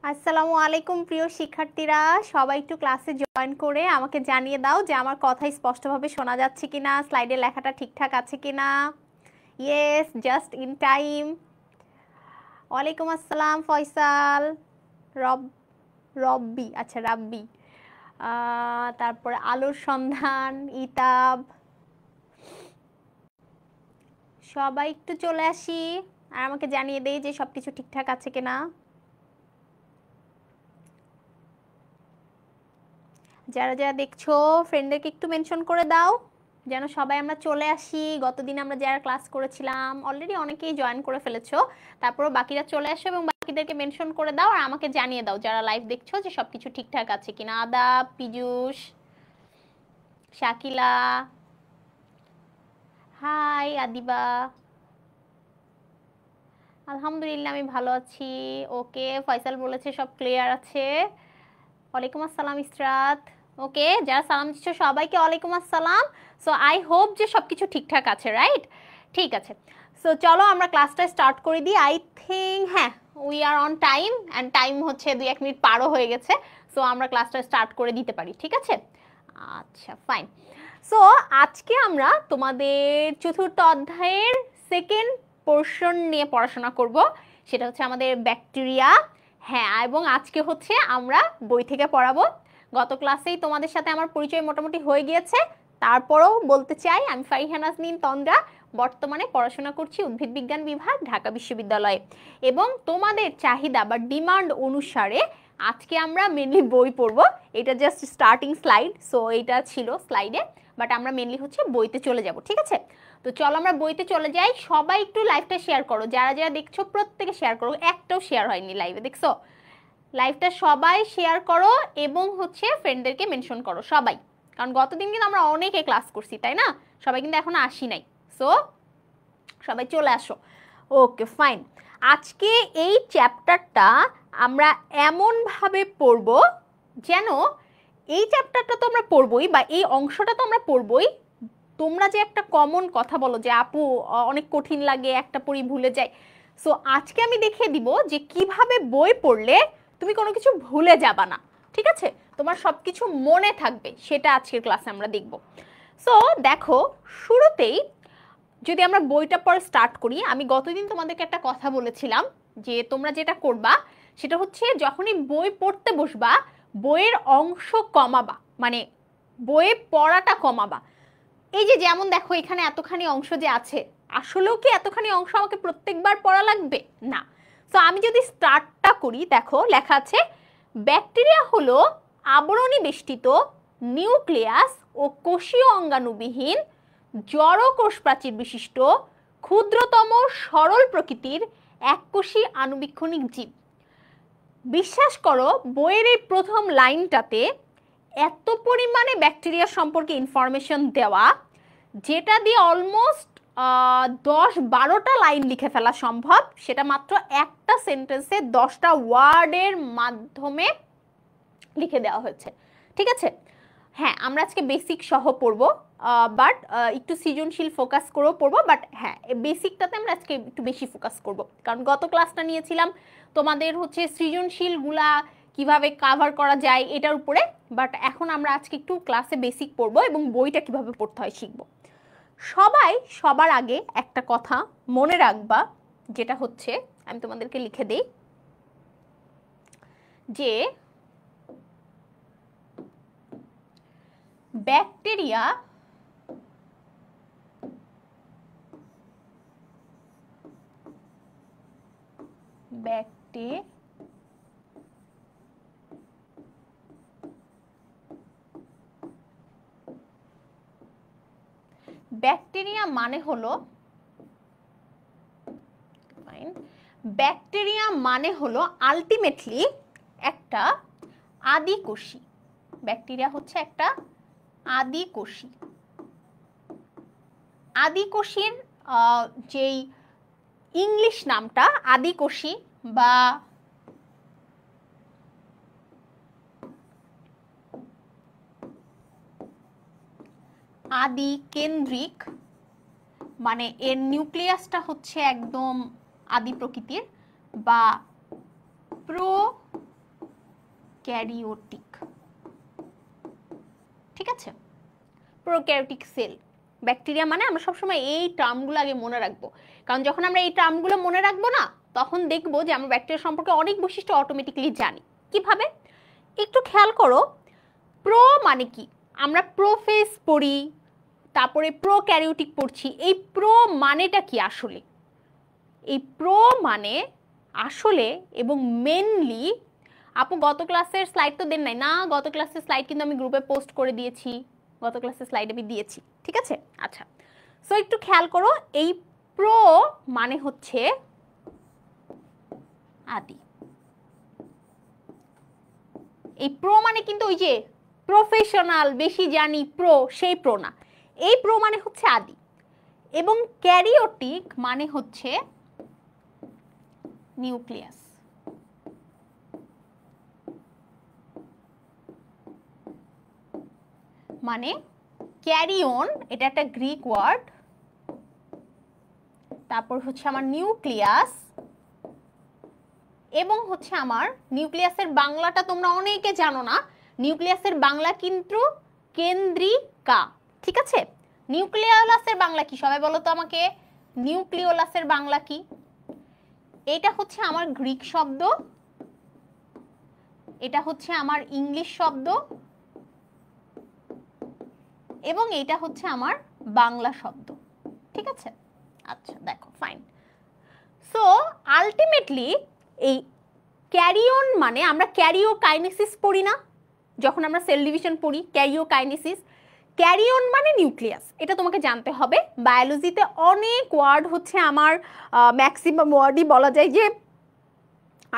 আসসালামু আলাইকুম প্রিয় শিক্ষার্থীরা, সবাই একটু ক্লাসে জয়েন করে আমাকে জানিয়ে দাও যে আমার কথা স্পষ্টভাবে শোনা যাচ্ছে কিনা, স্লাইডে লেখাটা ঠিকঠাক আছে কিনা। Yes, just in time. ওয়ালাইকুম আসসালাম ফয়সাল, রব রব্বি, আচ্ছা রাব্বি, তারপরে আলোর সন্ধান, ইতাব। সবাই একটু চলে আসি আর আমাকে জানিয়ে দেই যে সবকিছু ঠিকঠাক আছে কিনা। যারা যারা দেখছো ফ্রেন্ডদেরকে একটু মেনশন করে দাও যেন সবাই আমরা চলে আসি। গতদিন আমরা যারা ক্লাস করেছিলাম অলরেডি অনেকেই জয়েন করে ফেলেছো, তারপরও বাকিরা চলে আসো এবং বাকিদেরকে মেনশন করে দাও আর আমাকে জানিয়ে দাও যারা লাইভ দেখছো যে সবকিছু ঠিকঠাক আছে কিনা। আদাব, পীযূষ, শাকিলা, হাই আদিবা। আলহামদুলিল্লাহ আমি ভালো আছি। ওকে, ফয়সাল বলেছে সব ক্লিয়ার আছে। ওয়ালাইকুম আসসালাম ইসরাত। ওকে, যারা সালাম দিচ্ছ সবাইকে ওয়ালাইকুম আসসালাম। সো আই হোপ যে সবকিছু ঠিকঠাক আছে, রাইট? ঠিক আছে, সো চলো আমরা ক্লাসটা স্টার্ট করে দিই। আই থিঙ্ক হ্যাঁ, we are on time and time হচ্ছে 2-1 মিনিট পারও হয়ে গেছে। সো আমরা ক্লাসটা স্টার্ট করে দিতে পারি, ঠিক আছে? আচ্ছা, ফাইন। সো আজকে আমরা তোমাদের চতুর্থ অধ্যায়ের সেকেন্ড পোর্শন নিয়ে পড়াশোনা করব, সেটা হচ্ছে আমাদের ব্যাকটেরিয়া। হ্যাঁ, এবং আজকে হচ্ছে আমরা বই থেকে পড়াবো। গত ক্লাসেই তোমাদের সাথে আমার পরিচয় মোটামুটি হয়ে গিয়েছে, তারপরেও বলতে চাই আমি ফারিহা নাজনীন তন্দ্রা, বর্তমানে পড়াশোনা করছি উদ্ভিদ বিজ্ঞান বিভাগ, ঢাকা বিশ্ববিদ্যালয়ে। এবং তোমাদের চাহিদা বা ডিমান্ড অনুসারে আজকে আমরা মেনলি বই পড়বো। এটা জাস্ট স্টার্টিং স্লাইড, সো এটা ছিল স্লাইডে, বাট আমরা মেনলি হচ্ছে বইতে চলে যাব, ঠিক আছে? তো চলো আমরা বইতে চলে যাই। সবাই একটু লাইভটা শেয়ার করো, যারা যারা দেখছো প্রত্যেকে শেয়ার করো। একটাও শেয়ার হয়নি লাইভে, দেখছো? লাইভটা সবাই শেয়ার করো এবং হচ্ছে ফ্রেন্ডদেরকে মেনশন করো সবাই, কারণ গতদিন কিন্তু আমরা অনেকে ক্লাস করছি, তাই না? সবাই কিন্তু এখনো আসি নাই, সো সবাই চলে আসো। ওকে, ফাইন। আজকে এই চ্যাপ্টারটা আমরা এমনভাবে পড়বো যেন এই চ্যাপ্টারটা তো আমরা পড়বই, বা এই অংশটা তো আমরা পড়বই। তোমরা যে একটা কমন কথা বলো যে আপু অনেক কঠিন লাগে, একটা পড়ি ভুলে যাই, সো আজকে আমি দেখিয়ে দিব যে কিভাবে বই পড়লে তুমি কোনো কিছু ভুলে যাবা না, ঠিক আছে? তোমার সব কিছু মনে থাকবে, সেটা আজকের ক্লাসে আমরা দেখব। সো দেখো, শুরুতেই যদি আমরা বইটা পড়া স্টার্ট করি, আমি গতদিন তোমাদেরকে একটা কথা বলেছিলাম যে তোমরা যেটা করবা সেটা হচ্ছে যখনই বই পড়তে বসবা বইয়ের অংশ কমাবা, মানে বইয়ে পড়াটা কমাবা। এই যে যেমন দেখো এখানে এতখানি অংশ যে আছে, আসলেও কি এতখানি অংশ আমাকে প্রত্যেকবার পড়া লাগবে? না। তো আমি যদি স্টার্টটা করি, দেখো লেখা আছে ব্যাকটেরিয়া হলো আবরণী বেষ্টিত নিউক্লিয়াস ও কোষীয় অঙ্গাণুবিহীন জড় কোষ প্রাচীর বিশিষ্ট ক্ষুদ্রতম সরল প্রকৃতির এককোষী আণুবীক্ষণিক জীব। বিশ্বাস করো বইয়ের এই প্রথম লাইনটাতে এত পরিমাণে ব্যাকটেরিয়া সম্পর্কে ইনফরমেশন দেওয়া, যেটা দিয়ে অলমোস্ট 10-12টা লাইন লিখে ফেলা সম্ভব, সেটা মাত্র একটা সেন্টেন্সে 10টা ওয়ার্ডের মাধ্যমে লিখে দেওয়া হয়েছে, ঠিক আছে? হ্যাঁ, আমরা আজকে বেসিক সহ পড়বো, বাট একটু সৃজনশীল ফোকাস করেও পড়বো, বাট হ্যাঁ বেসিকটাতে আমরা আজকে একটু বেশি ফোকাস করব, কারণ গত ক্লাসটা নিয়েছিলাম তোমাদের হচ্ছে সৃজনশীলগুলা কিভাবে কাভার করা যায় এটার উপরে, বাট এখন আমরা আজকে একটু ক্লাসে বেসিক পড়বো এবং বইটা কিভাবে পড়তে হয় শিখবো। সবাই সবার আগে একটা কথা মনে রাখবা, যেটা হচ্ছে আমি তোমাদেরকে লিখে দেই যে ব্যাকটেরিয়া ব্যাকটেরিয়া মানে হলো ব্যাকটেরিয়া মানে হলো আলটিমেটলি একটা আদিকোষী। ব্যাকটেরিয়া হচ্ছে একটা আদিকোষী। আদিকোষীর যেই ইংলিশ নামটা আদিকোষী বা আদি কেন্দ্রিক, মানে এর নিউক্লিয়াসটা হচ্ছে একদম আদি প্রকৃতির, বা প্রো প্রোক্যারিওটিক, ঠিক আছে, প্রোক্যারিওটিক সেল। ব্যাকটেরিয়া মানে আমরা সবসময় এই টার্মগুলো আগে মনে রাখবো, কারণ যখন আমরা এই টার্মগুলো মনে রাখবো না, তখন দেখবো যে আমরা ব্যাকটেরিয়া সম্পর্কে অনেক বৈশিষ্ট্য অটোমেটিক্যালি জানি। কিভাবে একটু খেয়াল করো, প্রো মানে কি, আমরা প্রোফেজ পড়ি, তারপরে প্রোক্যারিওটিক পড়ছি, এই প্রো মানেটা কি আসলে? এই প্রো মানে আসলে এবং মেনলি, আপু গত ক্লাসের স্লাইড তো দেন নাই না, গত ক্লাসের স্লাইড কিন্তু আমি গ্রুপে পোস্ট করে দিয়েছি, গত ক্লাসের স্লাইড আমি দিয়েছি, ঠিক আছে। আচ্ছা, সো একটু খেয়াল করো, এই প্রো মানে হচ্ছে আদি। এই প্রো মানে কিন্তু ওই যে প্রফেশনাল, বেশি জানি প্রো, সেই প্রো না, এই প্রো মানে হচ্ছে আদি। এবং ক্যারিওটিক মানে হচ্ছে নিউক্লিয়াস। মানে ক্যারিয়ন, এটা একটা গ্রিক ওয়ার্ড, তারপর হচ্ছে আমার নিউক্লিয়াস, এবং হচ্ছে আমার নিউক্লিয়াসের বাংলাটা তোমরা অনেকে জানো না, নিউক্লিয়াসের বাংলা কিন্তু কেন্দ্রিকা, ঠিক আছে। নিউক্লিওলাসের বাংলা কি সবাই বলো তো আমাকে, নিউক্লিওলাসের বাংলা কি? এটা হচ্ছে আমার গ্রিক শব্দ, এটা হচ্ছে আমার ইংলিশ শব্দ, এবং এটা হচ্ছে আমার বাংলা শব্দ, ঠিক আছে। আচ্ছা দেখো, ফাইন। সো আলটিমেটলি এই ক্যারিয়ন মানে, আমরা ক্যারিওকাইনেসিস পড়ি না যখন আমরা সেল ডিভিশন পড়ি, ক্যারিওকাইনেসিস, ক্যারিয়ন মানে নিউক্লিয়াস, এটা তোমাকে জানতে হবে। বায়োলজিতে অনেক ওয়ার্ড হচ্ছে আমার, ম্যাক্সিমাম ওয়ার্ডই বলা যায় যে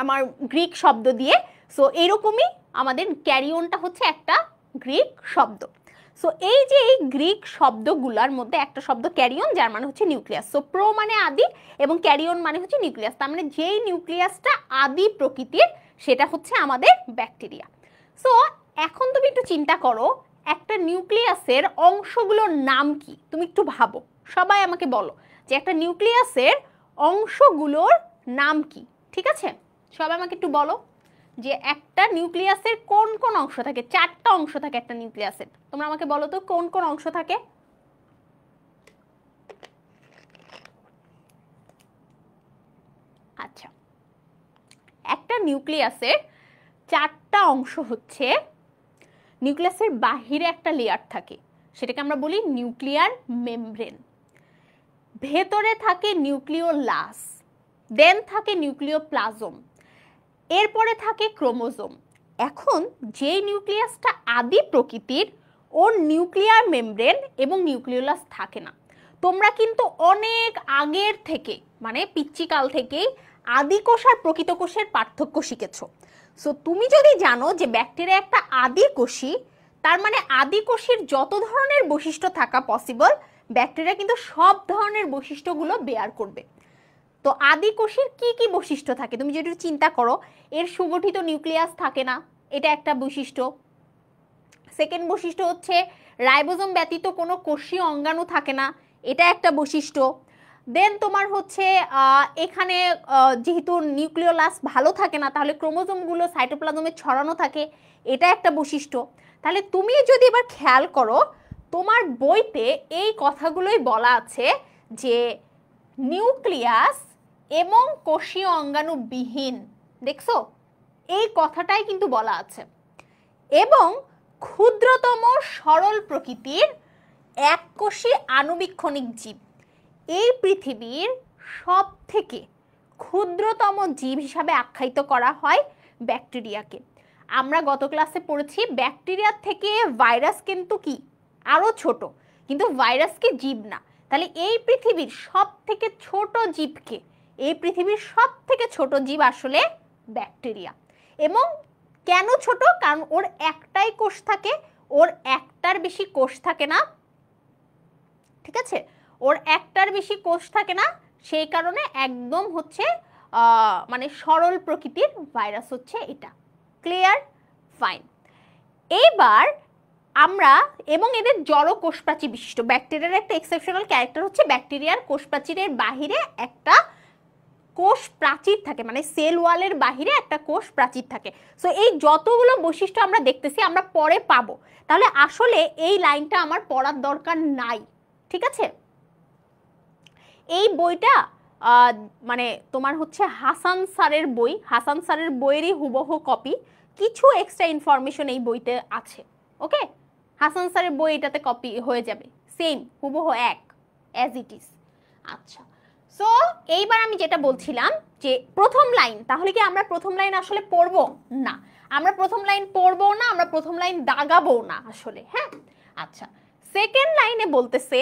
আমার গ্রিক শব্দ দিয়ে। সো এইরকমই আমাদের ক্যারিয়নটা হচ্ছে একটা গ্রিক শব্দ। সো এই যে এই গ্রিক শব্দগুলোর মধ্যে একটা শব্দ ক্যারিয়ন, যার মানে হচ্ছে নিউক্লিয়াস। সো প্রো মানে আদি এবং ক্যারিয়ন মানে হচ্ছে নিউক্লিয়াস, তার মানে যেই নিউক্লিয়াসটা আদি প্রকৃতির সেটা হচ্ছে আমাদের ব্যাকটেরিয়া। সো এখন তুমি একটু চিন্তা করো, একটা নিউক্লিয়াসের অংশগুলোর নাম কি? তুমি একটু ভাবো, সবাই আমাকে বলো যে একটা নিউক্লিয়াসের অংশগুলোর নাম কি, ঠিক আছে? সবাই আমাকে একটু বলো যে একটা নিউক্লিয়াসের কোন কোন অংশ থাকে। 4টা অংশ থাকে একটা নিউক্লিয়াসের, তোমরা আমাকে বলো তো কোন কোন অংশ থাকে। আচ্ছা, একটা নিউক্লিয়াসের 4টা অংশ হচ্ছে, নিউক্লিয়াসের বাহিরে একটা লেয়ার থাকে, সেটাকে আমরা বলি নিউক্লিয়ার মেমব্রেন, ভেতরে থাকে নিউক্লিওলাস, দেন থাকে নিউক্লিওপ্লাজম, এরপরে থাকে ক্রোমোজোম। এখন যে নিউক্লিয়াসটা আদি প্রকৃতির, ওর নিউক্লিয়ার মেমব্রেন এবং নিউক্লিওলাস থাকে না। তোমরা কিন্তু অনেক আগের থেকে, মানে পিচ্চিকাল থেকেই আদি কোষ আর প্রকৃত কোষের পার্থক্য শিখেছো। সো তুমি যদি জানো যে ব্যাকটেরিয়া একটা আদি কোষী, তার মানে আদি কোষের যত ধরনের বৈশিষ্ট্য থাকা পসিবল, ব্যাকটেরিয়া কিন্তু সব ধরনের বৈশিষ্ট্যগুলো বেয়ার করবে। তো আদি কোষের কি কি বৈশিষ্ট্য থাকে তুমি যদি চিন্তা করো, এর সুগঠিত নিউক্লিয়াস থাকে না, এটা একটা বৈশিষ্ট্য। সেকেন্ড বৈশিষ্ট্য হচ্ছে রাইবোজোম ব্যতীত কোনো কোষীয় অঙ্গাণু থাকে না, এটা একটা বৈশিষ্ট্য। দেন তোমার হচ্ছে এখানে যেহেতু নিউক্লিওলাস ভালো থাকে না, তাহলে ক্রোমোজোমগুলো সাইটোপ্লাজমে ছড়ানো থাকে, এটা একটা বৈশিষ্ট্য। তাহলে তুমি যদি এবার খেয়াল করো, তোমার বইতে এই কথাগুলোই বলা আছে যে নিউক্লিয়াস এবং কোষীয় অঙ্গাণুবিহীন, দেখছো এই কথাটাই কিন্তু বলা আছে, এবং ক্ষুদ্রতম সরল প্রকৃতির এককোষী আণুবীক্ষণিক জীব। এই পৃথিবীর সব থেকে ক্ষুদ্রতম জীব হিসাবে আখ্যায়িত করা হয় ব্যাকটেরিয়াকে। আমরা গত ক্লাসে পড়েছি ব্যাকটেরিয়ার থেকে ভাইরাস কিন্তু কি আরো ছোট, কিন্তু ভাইরাসকে জীব না। তাহলে এই পৃথিবীর সব থেকে ছোট জীবকে, এই পৃথিবীর সব থেকে ছোট জীব আসলে ব্যাকটেরিয়া। এবং কেন ছোট? কারণ ওর একটাই কোষ থাকে, ওর একটার বেশি কোষ থাকে না, ঠিক আছে, ওর একটার বেশি কোষ থাকে না, সেই কারণে একদম হচ্ছে মানে সরল প্রকৃতির ভাইরাস হচ্ছে এটা। ক্লিয়ার? ফাইন। এইবার আমরা, এবং এদের জড় কোষপ্রাচীর বিশিষ্ট, ব্যাকটেরিয়ার একটা এক্সেপশনাল ক্যারেক্টার হচ্ছে ব্যাকটেরিয়ার কোষপ্রাচীরের বাহিরে একটা কোষ প্রাচীর থাকে, মানে সেল ওয়ালের বাহিরে একটা কোষ প্রাচীর থাকে। সো এই যতগুলো বৈশিষ্ট্য আমরা দেখতেছি আমরা পরে পাবো, তাহলে আসলে এই লাইনটা আমার পড়ার দরকার নাই, ঠিক আছে। এই বইটা মানে তোমার হচ্ছে হাসান স্যারের বই, হাসান স্যারের বইয়েরই হুবহু কপি, কিছু এক্সট্রা ইনফরমেশন এই বইতে আছে। ওকে, হাসান স্যারের বই এটাতে কপি হয়ে যাবে, সেম হুবহু এক অ্যাজ ইট ইজ। আচ্ছা, সো এইবার আমি যেটা বলছিলাম যে প্রথম লাইন, তাহলে কি আমরা প্রথম লাইন আসলে পড়বো না, আমরা প্রথম লাইন পড়বো না, আমরা প্রথম লাইন দাগাবো না আসলে, হ্যাঁ। আচ্ছা, সেকেন্ড লাইনে বলতেছে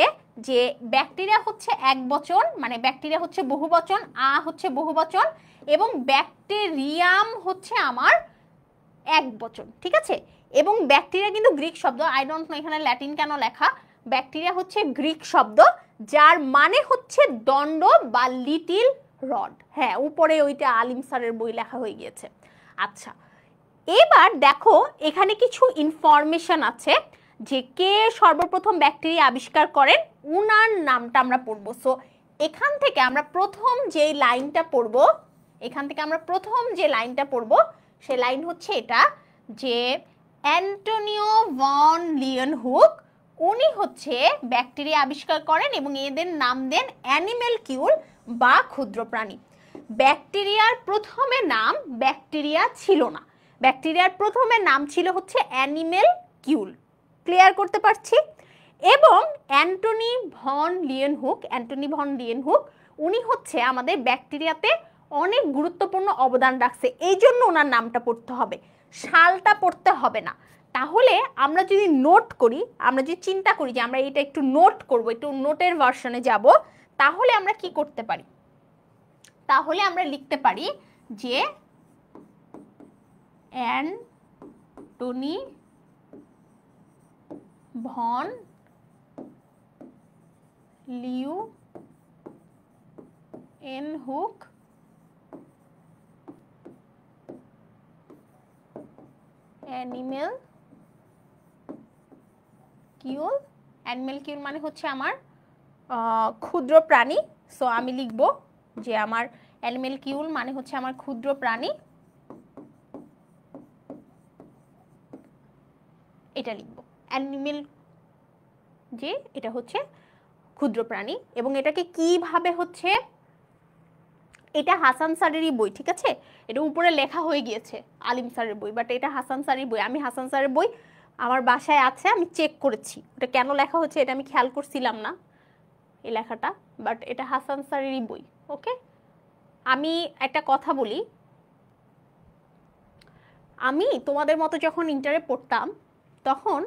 যে ব্যাকটেরিয়া হচ্ছে একবচন, মানে ব্যাকটেরিয়া হচ্ছে বহুবচন, হচ্ছে বহুবচন, এবং ব্যাকটেরিয়াম হচ্ছে আমার একবচন, ঠিক আছে। এবং ব্যাকটেরিয়া কিন্তু গ্রিক শব্দ, আই ডোন্ট নো এখানে ল্যাটিন কেন লেখা, ব্যাকটেরিয়া হচ্ছে গ্রিক শব্দ যার মানে হচ্ছে দণ্ড বা লিটিল রড। হ্যাঁ, উপরে ওইটা আলিম স্যারের বই লেখা হয়ে গিয়েছে। আচ্ছা, এবার দেখো এখানে কিছু ইনফরমেশন আছে যে কে সর্বপ্রথম ব্যাকটেরিয়া আবিষ্কার করেন, উনার নামটা আমরা পড়বো। সো এখান থেকে আমরা প্রথম যে লাইনটা পড়বো, এখান থেকে আমরা প্রথম যে লাইনটা পড়বো সে লাইন হচ্ছে এটা, যে অ্যান্টোনিও ভন লিয়েনহুক, উনি হচ্ছে ব্যাকটেরিয়া আবিষ্কার করেন এবং এদের নাম দেন অ্যানিমেলকিউল বা ক্ষুদ্র প্রাণী। ব্যাকটেরিয়ার প্রথমে নাম ব্যাকটেরিয়া ছিল না, ব্যাকটেরিয়ার প্রথমে নাম ছিল হচ্ছে অ্যানিমেলকিউল। ক্লিয়ার করতে পারছি? এবং অ্যান্টনি ভন লিয়েনহুক উনি হচ্ছে আমাদের ব্যাকটেরিয়াতে অনেক গুরুত্বপূর্ণ অবদান রাখছে, এই জন্য ওনার নামটা পড়তে হবে, সালটা পড়তে হবে না। তাহলে আমরা যদি নোট করি, আমরা যদি চিন্তা করি যে আমরা এটা একটু নোট করব, একটু নোটের ভার্সনে যাব, তাহলে আমরা কি করতে পারি, তাহলে আমরা লিখতে পারি যে অ্যান্টনি ভন লিয়েনহুক অ্যানিমেল কিউল, মানে হচ্ছে আমার ক্ষুদ্র প্রাণী। সো আমি লিখব যে আমার অ্যানিমেল কিউল মানে হচ্ছে আমার ক্ষুদ্র প্রাণী, এটা লিখব অ্যানিমেল, যে এটা হচ্ছে ক্ষুদ্র প্রাণী। এবং এটাকে কিভাবে হচ্ছে, এটা হাসান স্যারেরই বই, ঠিক আছে, এটা উপরে লেখা হয়ে গিয়েছে আলিম স্যারের বই, বাট এটা হাসান স্যারের বই। আমি হাসান স্যারের বই আমার বাসায় আছে, আমি চেক করেছি ওটা কেন লেখা হচ্ছে, এটা আমি খেয়াল করছিলাম না এই লেখাটা, বাট এটা হাসান স্যারেরই বই। ওকে, আমি একটা কথা বলি, আমি তোমাদের মতো যখন ইন্টারে পড়তাম তখন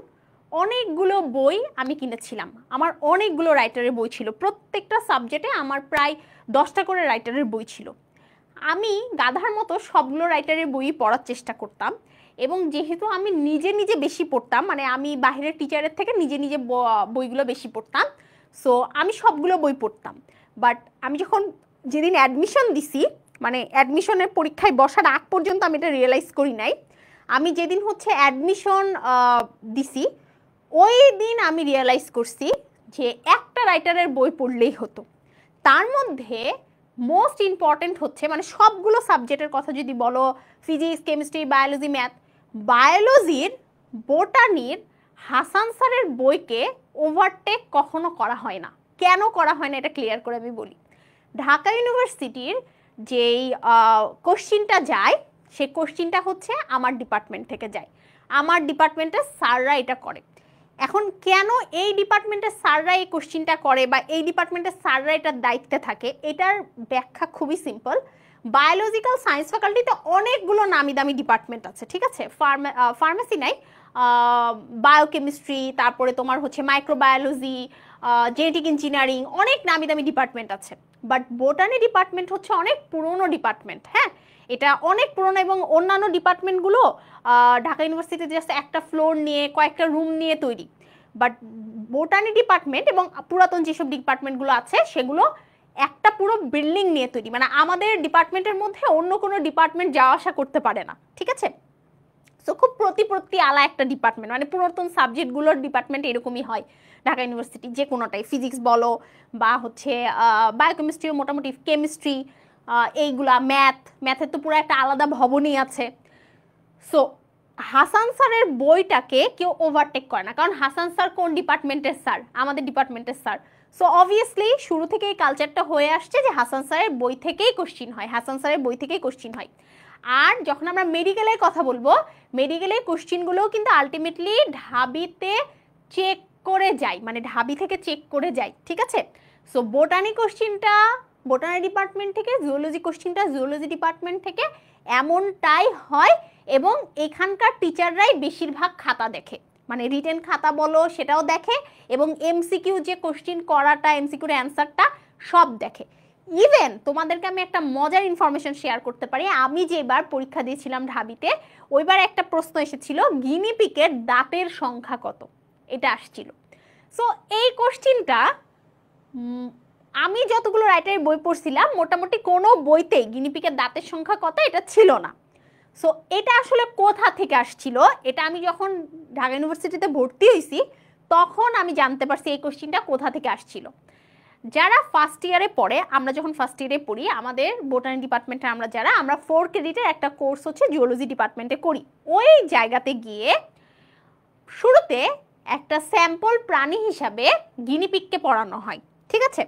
অনেকগুলো বই আমি কিনেছিলাম, আমার অনেকগুলো রাইটারের বই ছিল, প্রত্যেকটা সাবজেক্টে আমার প্রায় 10টা করে রাইটারের বই ছিল। আমি গাধার মতো সবগুলো রাইটারের বই পড়ার চেষ্টা করতাম, এবং যেহেতু আমি নিজে নিজে বেশি পড়তাম, মানে আমি বাইরের টিচারের থেকে নিজে নিজে বইগুলো বেশি পড়তাম, সো আমি সবগুলো বই পড়তাম। বাট আমি যখন যেদিন অ্যাডমিশন দিছি, মানে অ্যাডমিশনের পরীক্ষায় বসার আগ পর্যন্ত আমি এটা রিয়েলাইজ করি নাই, আমি যেদিন হচ্ছে অ্যাডমিশন দিছি ওই দিন আমি রিয়েলাইজ করছি যে একটা রাইটারের বই পড়লেই হতো। তার মধ্যে মোস্ট ইম্পর্টেন্ট হচ্ছে, মানে সবগুলো সাবজেক্টের কথা যদি বলো, ফিজিক্স, কেমিস্ট্রি, বায়োলজি, ম্যাথ, বায়োলজির, বোটানির হাসান স্যারের বইকে ওভারটেক কখনো করা হয় না। কেন করা হয় না এটা ক্লিয়ার করে আমি বলি। ঢাকা ইউনিভার্সিটির যেই কোশ্চিনটা যায়, সেই কোশ্চিনটা হচ্ছে আমার ডিপার্টমেন্ট থেকে যায়, আমার ডিপার্টমেন্টের স্যাররা এটা করে। এখন কেন এই ডিপার্টমেন্টের স্যাররা এই কোশ্চিনটা করে বা এই ডিপার্টমেন্টের স্যাররা এটার দায়িত্বে থাকে, এটার ব্যাখ্যা খুবই সিম্পল। বায়োলজিক্যাল সায়েন্স ফ্যাকাল্টিতে অনেকগুলো নামি দামি ডিপার্টমেন্ট আছে, ঠিক আছে, ফার্মেসি নাই, বায়োকেমিস্ট্রি, তারপরে তোমার হচ্ছে মাইক্রোবায়োলজি, জেনেটিক ইঞ্জিনিয়ারিং, অনেক নামি দামি ডিপার্টমেন্ট আছে। বাট বোটানি ডিপার্টমেন্ট হচ্ছে অনেক পুরনো ডিপার্টমেন্ট, হ্যাঁ, এটা অনেক পুরনো, এবং অন্যান্য ডিপার্টমেন্টগুলো ঢাকা ইউনিভার্সিটিতে জাস্ট একটা ফ্লোর নিয়ে কয়েকটা রুম নিয়ে তৈরি। বাট বোটানি ডিপার্টমেন্ট এবং পুরাতন যেসব ডিপার্টমেন্টগুলো আছে সেগুলো একটা পুরো বিল্ডিং নিয়ে তৈরি, মানে আমাদের ডিপার্টমেন্টের মধ্যে অন্য কোনো ডিপার্টমেন্ট যাওয়া আসা করতে পারে না, ঠিক আছে। সো খুব প্রতি আলা একটা ডিপার্টমেন্ট, মানে পুরাতন সাবজেক্টগুলোর ডিপার্টমেন্ট এরকমই হয় ঢাকা ইউনিভার্সিটি, যে কোনোটাই, ফিজিক্স বলো বা হচ্ছে বায়োকেমিস্ট্রিও মোটামুটি, কেমিস্ট্রি, এইগুলা ম্যাথের তো পুরো একটা আলাদা ভবনই আছে। সো হাসান স্যারের বইটাকে কেউ ওভারটেক করে না, কারণ হাসান স্যার কোন ডিপার্টমেন্টের স্যার? আমাদের ডিপার্টমেন্টের স্যার। সো অবভিয়াসলি শুরু থেকে এই কালচারটা হয়ে আসছে যে হাসান স্যারের বই থেকেই কোশ্চিন হয়, হাসান স্যারের বই থেকেই কোশ্চিন হয়। আর যখন আমরা মেডিকেলের কথা বলবো, মেডিকেলের কোশ্চিনগুলোও কিন্তু আলটিমেটলি ঢাবিতে চেক করে যায়, মানে ঢাবি থেকে চেক করে যায়, ঠিক আছে? সো বোটানি কোশ্চিনটা বোটানি ডিপার্টমেন্ট থেকে, জুওলজি কোশ্চিনটা জুওলজি ডিপার্টমেন্ট থেকে, এমনটাই হয়। এবং এখানকার টিচাররাই বেশিরভাগ খাতা দেখে, মানে রিটেন খাতা বলো সেটাও দেখে, এবং এমসিকিউ যে কোশ্চিন করাটা, এমসিকিউর অ্যান্সারটা সব দেখে। ইভেন তোমাদেরকে আমি একটা মজার ইনফরমেশন শেয়ার করতে পারি। আমি যেবার পরীক্ষা দিয়েছিলাম ঢাবিতে, ওইবার একটা প্রশ্ন এসেছিল গিনিপিকের দাঁতের সংখ্যা কত, এটা আসছিল। সো এই কোশ্চিনটা আমি যতগুলো রাইটারের বই পড়ছিলাম মোটামুটি কোনো বইতেই গিনিপিকের দাঁতের সংখ্যা কত এটা ছিল না। সো এটা আসলে কোথা থেকে আসছিল, এটা আমি যখন ঢাকা ইউনিভার্সিটিতে ভর্তি হয়েছি তখন আমি জানতে পারছি এই কোশ্চিনটা কোথা থেকে আসছিল। যারা ফার্স্ট ইয়ারে পড়ে, আমরা যখন ফার্স্ট ইয়ারে পড়ি, আমাদের বোটানি ডিপার্টমেন্টে আমরা 4 ক্রেডিটের একটা কোর্স হচ্ছে জিওলজি ডিপার্টমেন্টে করি। ওই জায়গাতে গিয়ে শুরুতে একটা স্যাম্পল প্রাণী হিসাবে গিনিপিগকে পড়ানো হয়, ঠিক আছে?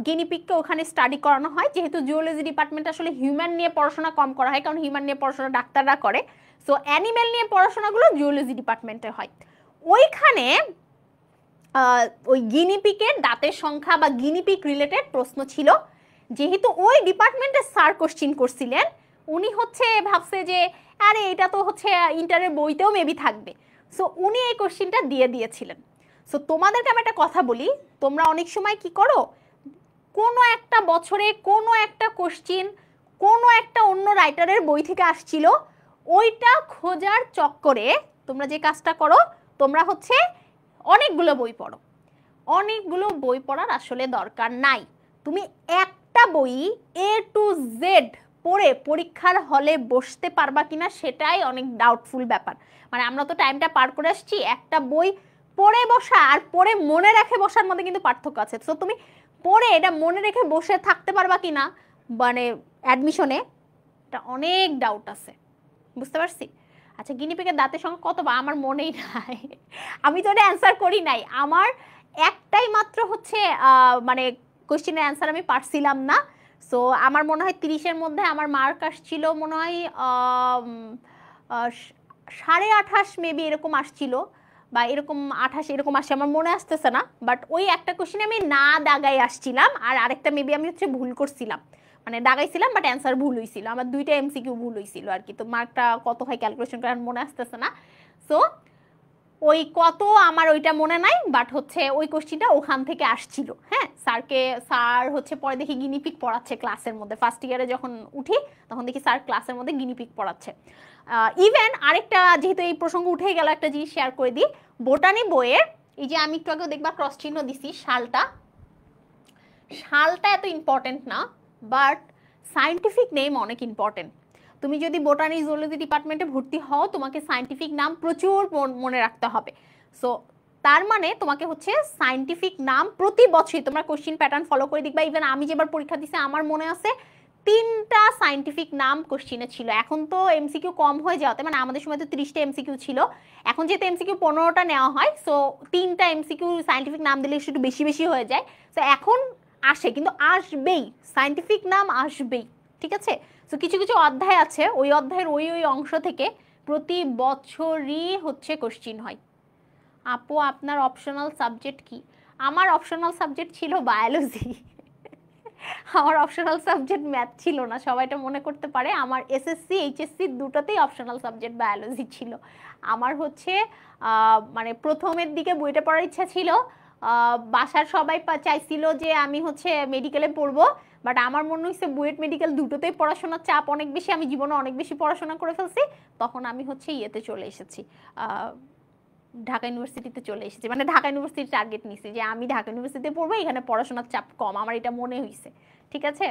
গিনিপিগকে ওখানে স্টাডি করানো হয়, যেহেতু জিওলজি ডিপার্টমেন্ট আসলে হিউম্যান নিয়ে পড়াশোনা কম করা হয়, কারণ হিউম্যান নিয়ে পড়াশোনা ডাক্তাররা করে। সো অ্যানিম্যাল নিয়ে পড়াশোনাগুলো জিওলজি ডিপার্টমেন্টে হয়। ওইখানে ওই গিনিপিগের দাঁতের সংখ্যা বা গিনিপিগ রিলেটেড প্রশ্ন ছিল। যেহেতু ওই ডিপার্টমেন্টের স্যার কোশ্চিন করছিলেন, উনি হচ্ছে ভাবছে যে আরে এটা তো হচ্ছে ইন্টারের বইতেও মেবি থাকবে, সো উনি এই কোশ্চিনটা দিয়ে দিয়েছিলেন। সো তোমাদেরকে আমি একটা কথা বলি, তোমরা অনেক সময় কি করো, কোনো একটা বছরে কোনো একটা কোশ্চিন কোনো একটা অন্য রাইটারের বই থেকে আসছিল, ওইটা খোঁজার চক্করে তোমরা যে কাজটা করো, তোমরা হচ্ছে অনেকগুলো বই পড়ো। অনেকগুলো বই পড়ার আসলে দরকার নাই। তুমি একটা বই A to Z পড়ে পরীক্ষার হলে বসতে পারবা কিনা সেটাই অনেক ডাউটফুল ব্যাপার। মানে আমরা তো টাইমটা পার করে আসছি, একটা বই পড়ে বসা আর পড়ে মনে রেখে বসার মধ্যে কিন্তু পার্থক্য আছে। তো তুমি পড়ে এটা মনে রেখে বসে থাকতে পারবা কিনা মানে অ্যাডমিশনে, এটা অনেক ডাউট আছে, বুঝতে পারছি? আচ্ছা, গিনিপিগের দাঁতের সংখ্যা কত বা আমার মনেই নাই, আমি তো এটা অ্যান্সার করি নাই। আমার একটাই মাত্র হচ্ছে মানে কোশ্চেনের অ্যান্সার আমি পারছিলাম না। সো আমার মনে হয় 30-এর মধ্যে আমার মার্ক আসছিল মনে হয় 28.5 মেবি এরকম আসছিল, বা এরকম 28 এরকম আসছে, আমার মনে আসতেছে না। বাট ওই একটা কোশ্চেনে আমি না দাগাই আসছিলাম, আর আরেকটা মেবি আমি হচ্ছে ভুল করছিলাম, মানে দাগাইছিলাম বাট অ্যান্সার ভুল হয়েছিল। আমার 2টা এমসিকিউ ভুল হয়েছিল আর কি। তো মার্কটা কত হয় ক্যালকুলেশন করে মনে আসতেছে না। সো ওই কত আমার ওইটা মনে নাই, বাট হচ্ছে ওই কোশ্চিনটা ওখান থেকে আসছিল। হ্যাঁ, স্যার হচ্ছে পরে দেখি গিনিপিগ পড়াচ্ছে ক্লাসের মধ্যে। ফার্স্ট ইয়ারে যখন উঠি তখন দেখি স্যার ক্লাসের মধ্যে গিনিপিগ পড়াচ্ছে। ইভেন আরেকটা, যেহেতু এই প্রসঙ্গ উঠে গেল, একটা জিনিস শেয়ার করে দিই। বোটানি বইয়ের এই যে আমি একটু আগে দেখবা ক্রস চিহ্ন দিছি, শালটা এত ইম্পর্টেন্ট না, বাট সায়েন্টিফিক নেম অনেক ইম্পর্টেন্ট। তুমি যদি বোটানি জুওলজি ডিপার্টমেন্টে ভর্তি হও, তোমাকে সায়েন্টিফিক নাম প্রচুর মনে রাখতে হবে। সো তার মানে তোমাকে হচ্ছে সায়েন্টিফিক নাম প্রতি বছরই তোমরা কোশ্চিন প্যাটার্ন ফলো করে দেখবা। ইভেন আমি যেবার পরীক্ষা দিছি আমার মনে আছে 3টা সায়েন্টিফিক নাম কোশ্চিনে ছিল। এখন তো এমসিকিউ কম হয়ে যাওয়াতে, মানে আমাদের সময় তো 30টা এমসিকিউ ছিল, এখন যেহেতু এমসিকিউ 15টা নেওয়া হয়, সো 3টা এমসিকিউ সায়েন্টিফিক নাম দিলে একটু বেশি বেশি হয়ে যায়। সো এখন আসে, কিন্তু আসবেই, সায়েন্টিফিক নাম আসবেই, ঠিক আছে? সো কিছু কিছু অধ্যায় আছে, ওই অধ্যায়ের ওই অংশ থেকে প্রতি বছরই হচ্ছে কোশ্চিন হয়। আপু আপনার অপশনাল সাবজেক্ট কি? আমার অপশনাল সাবজেক্ট ছিল বায়োলজি। আমার অপশনাল সাবজেক্ট ম্যাথ ছিল না, সবাই এটা মনে করতে পারে। আমার এসএসসি এইচএসসি দুটোতেই অপশনাল সাবজেক্ট বায়োলজি ছিল। আমার হচ্ছে মানে প্রথমের দিকে বইটা পড়ার ইচ্ছা ছিল, বাসার সবাই চাইছিল যে আমি হচ্ছে মেডিকেলে পড়বো, বাট আমার মনে হচ্ছে বুয়েট মেডিকেল দুটোতেই পড়াশোনার চাপ অনেক বেশি, আমি জীবনে অনেক বেশি পড়াশোনা করে ফেলছি, তখন আমি হচ্ছে ইয়েতে চলে এসেছি, ঢাকা ইউনিভার্সিটিতে চলে এসেছি। মানে ঢাকা ইউনিভার্সিটি টার্গেট নিছি যে আমি ঢাকা ইউনিভার্সিটিতে পড়বো, এখানে পড়াশোনার চাপ কম, আমার এটা মনে হয়েছে, ঠিক আছে?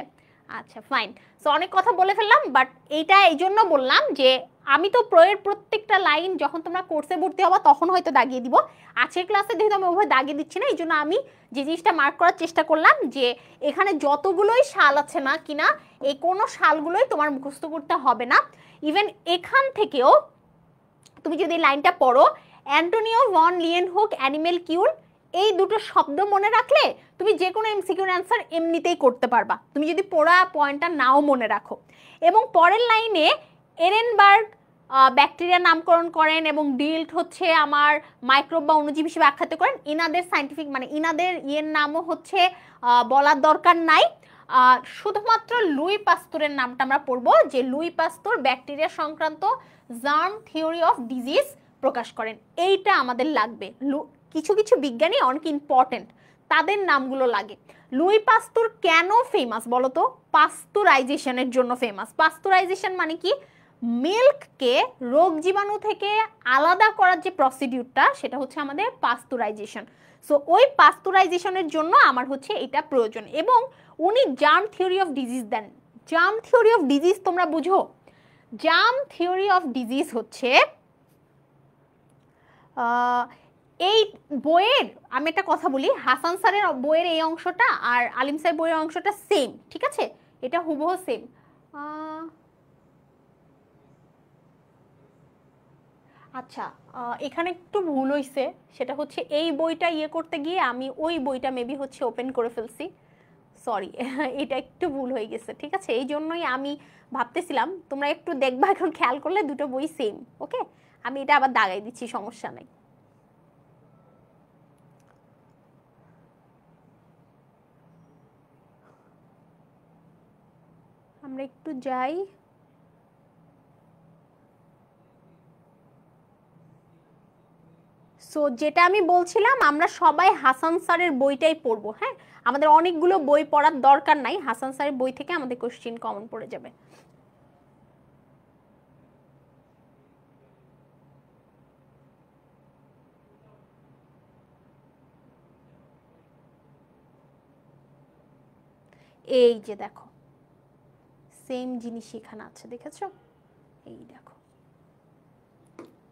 আচ্ছা ফাইন। সো অনেক কথা বলে ফেললাম, বাট এইটা এই জন্য বললাম যে আমি তো প্রয়ের প্রত্যেকটা লাইন যখন তোমরা কোর্সে ভর্তি হবা তখন হয়তো দাগিয়ে দিব। আজকের ক্লাসে যেহেতু আমি ওভাবে দাগিয়ে দিচ্ছি না, এই জন্য আমি যে জিনিসটা মার্ক করার চেষ্টা করলাম যে এখানে যতগুলোই শাল আছে না কিনা এই কোনো শালগুলোই তোমার মুখস্থ করতে হবে না। ইভেন এখান থেকেও তুমি যদি লাইনটা পড়ো, অ্যান্টোনিও ভন লিয়েনহুক অ্যানিমেল কিউল, এই দুটো শব্দ মনে রাখলে তুমি যে কোনো এমসিকিউর অ্যান্সার এমনিতেই করতে পারবা, তুমি যদি পড়া পয়েন্টটা নাও মনে রাখো। এবং পরের লাইনে এরেনবার্গ ব্যাকটেরিয়ার নামকরণ করেন এবং ডিল্ট হচ্ছে আমার মাইক্রোব বা অণুজীব হিসেবে আখ্যাত করেন। ইনাদের সায়েন্টিফিক মানে ইনাদের ইয়ের নামও হচ্ছে বলার দরকার নাই। শুধুমাত্র লুই পাস্তুরের নামটা আমরা পড়বো, যে লুই পাস্তুর ব্যাকটেরিয়া সংক্রান্ত জার্ম থিওরি অফ ডিজিজ প্রকাশ করেন, এইটা আমাদের লাগবে। কিছু কিছু বিজ্ঞানী অনেক ইম্পর্টেন্ট, তাদের নামগুলো লাগে। লুই পাস্তুর কেন ফেমাস বলো তো? পাস্তুরাইজেশনের জন্য ফেমাস। পাস্তুরাইজেশন মানে কি? মিল্ককে রোগ জীবাণু থেকে আলাদা করার যে প্রসিডিউরটা, সেটা হচ্ছে আমাদের পাস্তুরাইজেশন। সো ওই পাস্তুরাইজেশনের জন্য আমার হচ্ছে এটা প্রয়োজন। এবং উনি জার্ম থিওরি অফ ডিজিজ দেন। জার্ম থিওরি অফ ডিজিজ তোমরা বুঝো? জার্ম থিওরি অফ ডিজিজ হচ্ছে এই বইয়ের, আমি একটা কথা বলি, হাসান স্যারের বইয়ের এই অংশটা আর আলিম স্যারের বইয়ের অংশটা সেম, ঠিক আছে? এটা হুবহু সেম। আচ্ছা, এখানে একটু ভুল হয়েছে, সেটা হচ্ছে এই বইটা ইয়ে করতে গিয়ে আমি ওই বইটা মেবি হচ্ছে ওপেন করে ফেলছি, সরি। এটা একটু ভুল হয়ে গেছে, ঠিক আছে? এই জন্যই আমি ভাবতেছিলাম, তোমরা একটু দেখবা, এখন খেয়াল করলে দুটো বই সেম। ওকে, আমি এটা আবার দাগাই দিচ্ছি, সমস্যা নাই। আমরা একটু যাই। সো যেটা আমি বলছিলাম, আমরা সবাই হাসান স্যারের বইটাই পড়বো। হ্যাঁ, আমাদের অনেকগুলো বই পড়ার দরকার নাই, হাসান স্যারের বই থেকে আমাদের কোশ্চেন কমন পড়ে যাবে। এই যে দেখো, সেম জিনিস এখানে আছে, দেখেছো? এই দেখো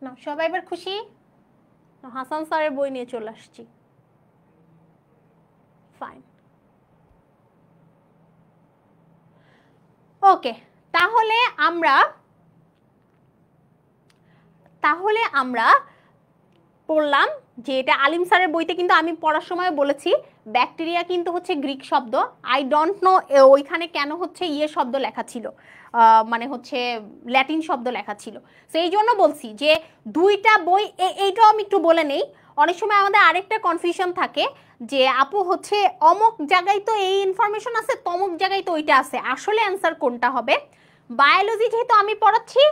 না, সবাই এবার খুশি? হাসান স্যারের বই নিয়ে চলে আসছি। ফাইন, ওকে। তাহলে আমরা পড়লাম যে এটা আলিম স্যারের বইতে, কিন্তু আমি পড়ার সময় বলেছি ব্যাকটেরিয়া কিন্তু হচ্ছে গ্রিক শব্দ। আই ডোন্ট নো ওইখানে কেন হচ্ছে ইয়ে শব্দ লেখা ছিল, মানে হচ্ছে ল্যাটিন শব্দ লেখা ছিল। সেই জন্য বলছি যে দুইটা বই, এইটাও আমি একটু বলে নেই। অনেক সময় আমাদের আরেকটা কনফিউশন থাকে যে আপু হচ্ছে অমুক জায়গায় তো এই ইনফরমেশন আছে, তমুক জায়গায় তো ওইটা আছে, আসলে অ্যান্সার কোনটা হবে? বায়োলজি যেহেতু আমি পড়াচ্ছি,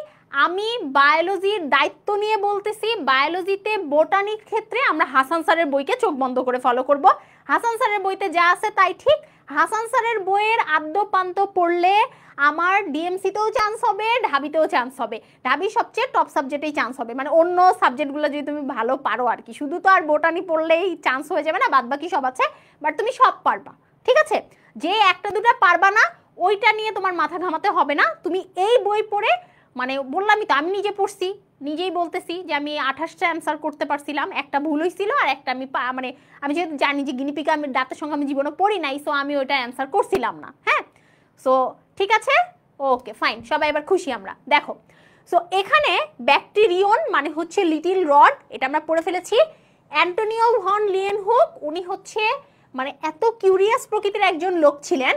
আমি বায়োলজির দায়িত্ব নিয়ে বলতেছি, বায়োলজিতে বোটানিক ক্ষেত্রে আমরা হাসান স্যারের বইকে চোখ বন্ধ করে ফলো করব। হাসান স্যারের বইতে যা আছে তাই ঠিক। হাসান স্যারের বইয়ের আদ্যপান্ত পড়লে আমার ডিএমসিতেও চান্স হবে, ঢাবিতেও চান্স হবে। ঢাবি সবচেয়ে টপ সাবজেক্টেই চান্স হবে, মানে অন্য সাবজেক্টগুলো যদি তুমি ভালো পারো আর কি। শুধু তো আর বোটানি পড়লেই চান্স হয়ে যাবে না, বাদ বাকি সব আছে, বাট তুমি সব পারবা, ঠিক আছে? যে একটা দুটা পারবা না ওইটা নিয়ে তোমার মাথা ঘামাতে হবে না। তুমি এই বই পড়ে, মানে বললামই তো, আমি নিজে পড়ছি, নিজেই বলতেছি যে আমি 28টা অ্যান্সার করতে পারছিলাম, একটা ভুল হয়েছিল আর একটা আমি মানে আমি যেহেতু জানি যে গিনিপিকা আমি ডাক্তার সঙ্গে আমি জীবনে পড়ি নাই, সো আমি ওইটা অ্যান্সার করছিলাম না। হ্যাঁ, সো ঠিক আছে, ওকে ফাইন, সবাই এবার খুশি আমরা। দেখো, সো এখানে ব্যাকটেরিয়ন মানে হচ্ছে লিটিল রড, এটা আমরা পড়ে ফেলেছি। অ্যান্টোনিও ভন লিয়েনহুক, উনি হচ্ছে মানে এত কিউরিয়াস প্রকৃতির একজন লোক ছিলেন।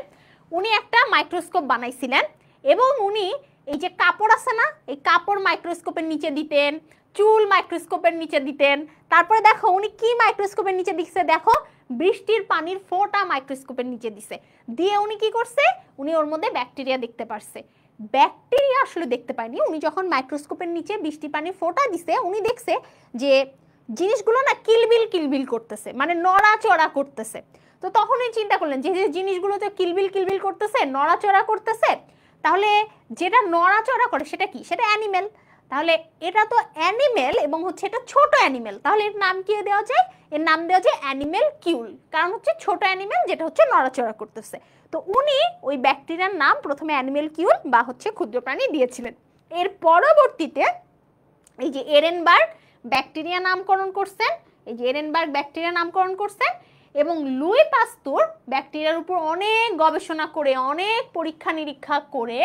উনি একটা মাইক্রোস্কোপ বানাইছিলেন এবং উনি এই যে কাপড় আছে না, এই কাপড় মাইক্রোস্কোপের নিচে দিতেন, চুল মাইক্রোস্কোপের নিচে দিতেন। তারপরে দেখো উনি কি মাইক্রোস্কোপের নিচে দিচ্ছে, দেখো বৃষ্টির পানির ফোঁটা মাইক্রোস্কোপের নিচে দিছে, দিয়ে উনি কি করছে, উনি ওর মধ্যে ব্যাকটেরিয়া দেখতে পারছে। ব্যাকটেরিয়া আসলে দেখতে পায়নি, উনি যখন মাইক্রোস্কোপের নিচে বৃষ্টি পানির ফোঁটা দিছে, উনি দেখছে যে জিনিসগুলো না কিলবিল কিলবিল করতেছে, মানে নড়াচড়া করতেছে। তো তখনই চিন্তা করলেন যে জিনিসগুলো তো কিলবিল কিলবিল করতেছে, নড়াচড়া করতেছে, তাহলে যেটা নড়াচড়া করে সেটা কি? সেটা অ্যানিমেল। তাহলে এটা তো অ্যানিমেল এবং হচ্ছে এটা ছোট অ্যানিমেল, তাহলে এর নাম কি দেওয়া যায়? এর নাম দেওয়া যায় অ্যানিমেল কিউল, কারণ হচ্ছে ছোট অ্যানিমেল যেটা হচ্ছে নড়াচড়া করতেছে। তো উনি ওই ব্যাকটেরিয়ার নাম প্রথমে অ্যানিমেল কিউল বা হচ্ছে ক্ষুদ্র প্রাণী দিয়েছিলেন। এর পরবর্তীতে এই যে এরেনবার্গ ব্যাকটেরিয়া নামকরণ করছেন, এই যে এরেনবার্গ ব্যাকটেরিয়া নামকরণ করছেন, এবং লুই পাস্তুর ব্যাকটেরিয়ার উপর অনেক গবেষণা করে অনেক পরীক্ষা নিরীক্ষা করে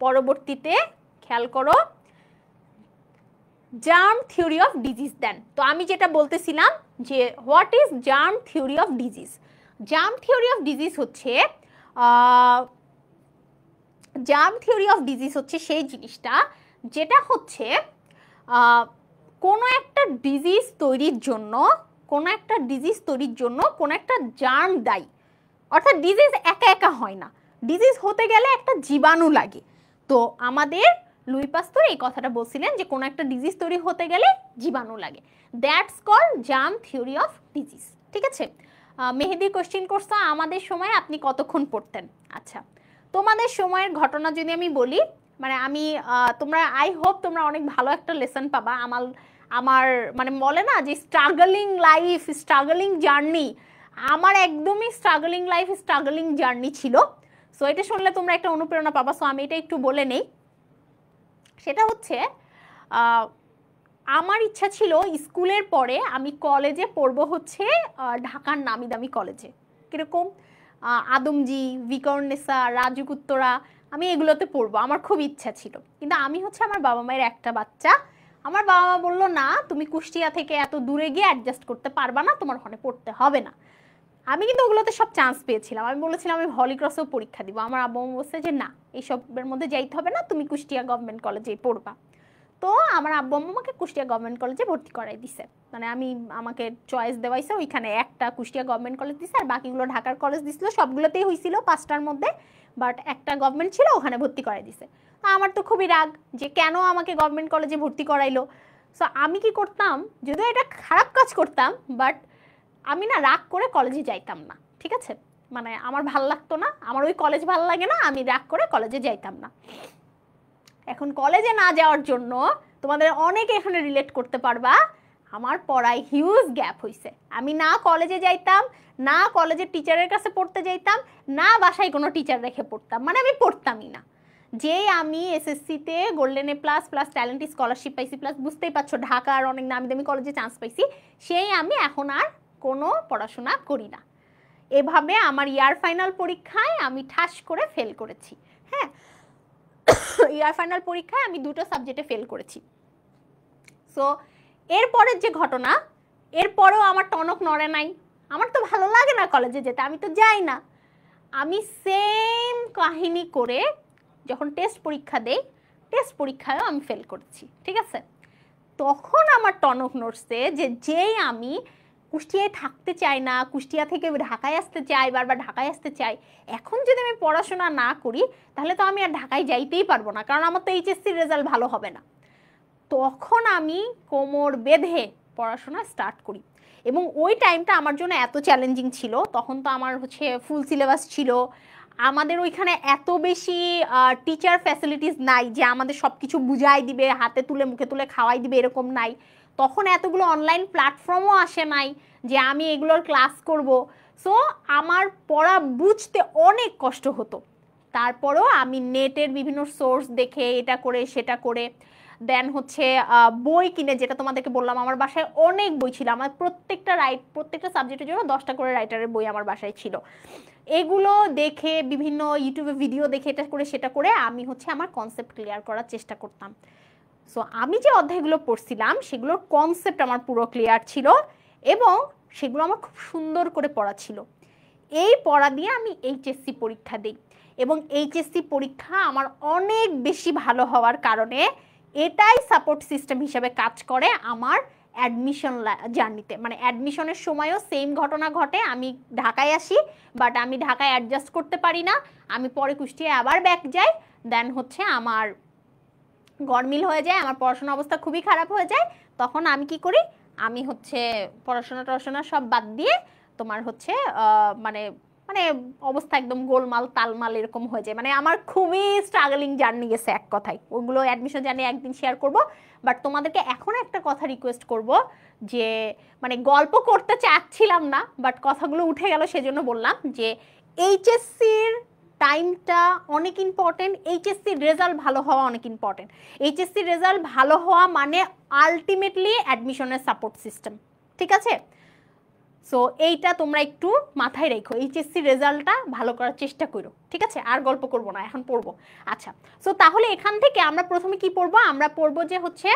পরবর্তীতে খেয়াল করো জার্ম থিওরি অফ ডিজিজ দেন। তো আমি যেটা বলতেছিলাম যে what is germ theory of disease. Germ theory of disease হচ্ছে জার্ম থিওরি অফ ডিজিজ হচ্ছে সেই জিনিসটা যেটা হচ্ছে কোনো একটা ডিজিজ তৈরির জন্য কোনো একটা জার্ম দায়ী, অর্থাৎ ডিজিজ একা একা হয় না, ডিজিজ হতে গেলে একটা জীবাণু লাগে। তো আমাদের লুই পাস্তুর এই কথাটা বলছিলেন যে কোনো একটা ডিজিজ তৈরি হতে গেলে জীবাণু লাগে, that's called germ theory of disease. ঠিক আছে, মেহেদি কোশ্চেন করছো আমাদের সময় আপনি কতক্ষণ পড়তেন? আচ্ছা, তোমাদের সময়ের ঘটনা যদি আমি বলি, মানে আমি তোমরা আই হোপ তোমরা অনেক ভালো একটা লেসন পাবা। আমার মানে বলে না যে স্ট্রাগলিং লাইফ, স্ট্রাগলিং জার্নি, আমার একদমই স্ট্রাগলিং লাইফ, স্ট্রাগলিং জার্নি ছিল। সো এটা শুনলে তোমরা একটা অনুপ্রেরণা পাবা। সো আমি এটা একটু বলে নেই। সেটা হচ্ছে আমার ইচ্ছা ছিল স্কুলের পরে আমি কলেজে পড়বো হচ্ছে ঢাকার নামি দামি কলেজে, কিরকম আদমজি, ভিকারুননিসা, রাজুক উত্তরা, আমি এগুলোতে পড়বো, আমার খুব ইচ্ছা ছিল। কিন্তু আমি হচ্ছে আমার বাবা মায়ের একটা বাচ্চা, আমার বাবা মা বললো না তুমি কুষ্টিয়া থেকে এত দূরে গিয়ে অ্যাডজাস্ট করতে পারবা না, তোমার ওখানে পড়তে হবে না। আমি কিন্তু ওগুলোতে সব চান্স পেয়েছিলাম, আমি বলেছিলাম আমি হলিক্রসেও পরীক্ষা দিব। আমার আব্বু বলছে যে না, এইসবের মধ্যে যাইতে হবে না, তুমি কুষ্টিয়া গভর্নমেন্ট কলেজে পড়বা। তো আমার আব্বু আমাকে কুষ্টিয়া গভর্নমেন্ট কলেজে ভর্তি করাই দিছে, মানে আমাকে চয়েস দেওয়াইছে, ওইখানে একটা কুষ্টিয়া গভর্নমেন্ট কলেজ দিছে আর বাকিগুলো ঢাকার কলেজ দিছিল, সবগুলোতেই হয়েছিল 5টার মধ্যে, বাট একটা গভর্নমেন্ট ছিল ওখানে ভর্তি করাই দিছে। আমার তো খুবই রাগ যে কেন আমাকে গভর্নমেন্ট কলেজে ভর্তি করাইলো। সো আমি কি করতাম, যদিও এটা খারাপ কাজ করতাম, বাট আমি না রাগ করে কলেজে যাইতাম না। ঠিক আছে, মানে আমার ভাল লাগতো না, আমার ওই কলেজ ভাল লাগে না, আমি রাগ করে কলেজে যাইতাম না। এখন কলেজে না যাওয়ার জন্য তোমাদের অনেকে এখানে রিলেট করতে পারবা, আমার পড়ায় হিউজ গ্যাপ হয়েছে। আমি না কলেজে যাইতাম, না কলেজের টিচারের কাছে পড়তে যাইতাম, না বাসায় কোনো টিচার রেখে পড়তাম, মানে আমি পড়তামই না। যেই আমি এসএসসিতে golden A plus plus talent scholarship পাইছি, প্লাস বুঝতেই পারছো ঢাকার অনেক নামি দামি কলেজে চান্স পাইছি, সেই আমি এখন আর কোনো পড়াশোনা করি না। এভাবে আমার ইয়ার ফাইনাল পরীক্ষায় আমি ঠাস করে ফেল করেছি। হ্যাঁ, ইয়ার ফাইনাল পরীক্ষায় আমি 2টো সাবজেক্টে ফেল করেছি। সো এরপরের যে ঘটনা, এরপরেও আমার টনক নড়ে নাই, আমার তো ভালো লাগে না কলেজে যেতে, আমি তো যাই না। আমি সেম কাহিনী করে যখন টেস্ট পরীক্ষা দেই, টেস্ট পরীক্ষায়ও আমি ফেল করেছি। ঠিক আছে, তখন আমার টনক নড়ছে যে যেই আমি কুষ্টিয়ায় থাকতে চাই না, কুষ্টিয়া থেকে ঢাকায় আসতে চাই, বারবার ঢাকায় আসতে চাই, এখন যদি আমি পড়াশোনা না করি তাহলে তো আমি আর ঢাকায় যাইতেই পারবো না, কারণ আমার তো এইচএসসির রেজাল্ট ভালো হবে না। তখন আমি কোমর বেঁধে পড়াশোনা স্টার্ট করি, এবং ওই টাইমটা আমার জন্য এত চ্যালেঞ্জিং ছিল। তখন তো আমার হচ্ছে ফুল সিলেবাস ছিল, আমাদের ওইখানে এত বেশি টিচার ফ্যাসিলিটিস নাই যে আমাদের সব কিছু বুঝাই দিবে, হাতে তুলে মুখে তুলে খাওয়াই দিবে, এরকম নাই। তখন এতগুলো অনলাইন প্ল্যাটফর্মও আসে নাই যে আমি এগুলোর ক্লাস করব। সো আমার পড়া বুঝতে অনেক কষ্ট হতো। তারপরেও আমি নেটের বিভিন্ন সোর্স দেখে এটা করে সেটা করে দেন হচ্ছে বই কিনে, যেটা তোমাদেরকে বললাম আমার বাসায় অনেক বই ছিল, আমার প্রত্যেকটা সাবজেক্টের জন্য 10টা করে রাইটারের বই আমার বাসায় ছিল। এগুলো দেখে বিভিন্ন ইউটিউবে ভিডিও দেখে এটা করে সেটা করে আমি হচ্ছে আমার কনসেপ্ট ক্লিয়ার করার চেষ্টা করতাম। সো আমি যে অধ্যায়গুলো পড়ছিলাম সেগুলোর কনসেপ্ট আমার পুরো ক্লিয়ার ছিল এবং সেগুলো আমার খুব সুন্দর করে পড়া ছিল। এই পড়া দিয়ে আমি এইচএসসি পরীক্ষা দিই এবং এইচএসসি পরীক্ষা আমার অনেক বেশি ভালো হওয়ার কারণে এটাই সাপোর্ট সিস্টেম হিসেবে কাজ করে আমার অ্যাডমিশন জার্নিতে। মানে অ্যাডমিশনের সময়ও সেম ঘটনা ঘটে, আমি ঢাকায় আসি বাট আমি ঢাকায় অ্যাডজাস্ট করতে পারি না, আমি পরে কুষ্টিয়ায় আবার ব্যাক যাই, দেন হচ্ছে আমার গরমিল হয়ে যায়, আমার পড়াশোনার অবস্থা খুবই খারাপ হয়ে যায়। তখন আমি কি করি, আমি হচ্ছে পড়াশোনা সব বাদ দিয়ে তোমার হচ্ছে মানে মানে অবস্থা একদম গোলমাল তালমাল এরকম হয়ে যায়, মানে আমার খুবই স্ট্রাগলিং জার্নি গেছে এক কথায়। ওগুলো অ্যাডমিশন জার্নি একদিন শেয়ার করব। বাট তোমাদেরকে এখন একটা কথা রিকোয়েস্ট করব, যে মানে গল্প করতে চাচ্ছিলাম না, বাট কথাগুলো উঠে গেল সেজন্য বললাম যে এইচএসসির টাইমটা অনেক ইম্পর্টেন্ট, এইচএসসির রেজাল্ট ভালো হওয়া অনেক ইম্পর্টেন্ট। এইচএসসির রেজাল্ট ভালো হওয়া মানে আলটিমেটলি অ্যাডমিশনের সাপোর্ট সিস্টেম, ঠিক আছে? সো এইটা তোমরা একটু মাথায় রেখো, এইচএসসি রেজাল্টটা ভালো করার চেষ্টা করো, ঠিক আছে? আর গল্প করব না, এখন পড়বো। আচ্ছা, সো তাহলে এখান থেকে আমরা প্রথমে কি পড়বো? আমরা পড়বো যে হচ্ছে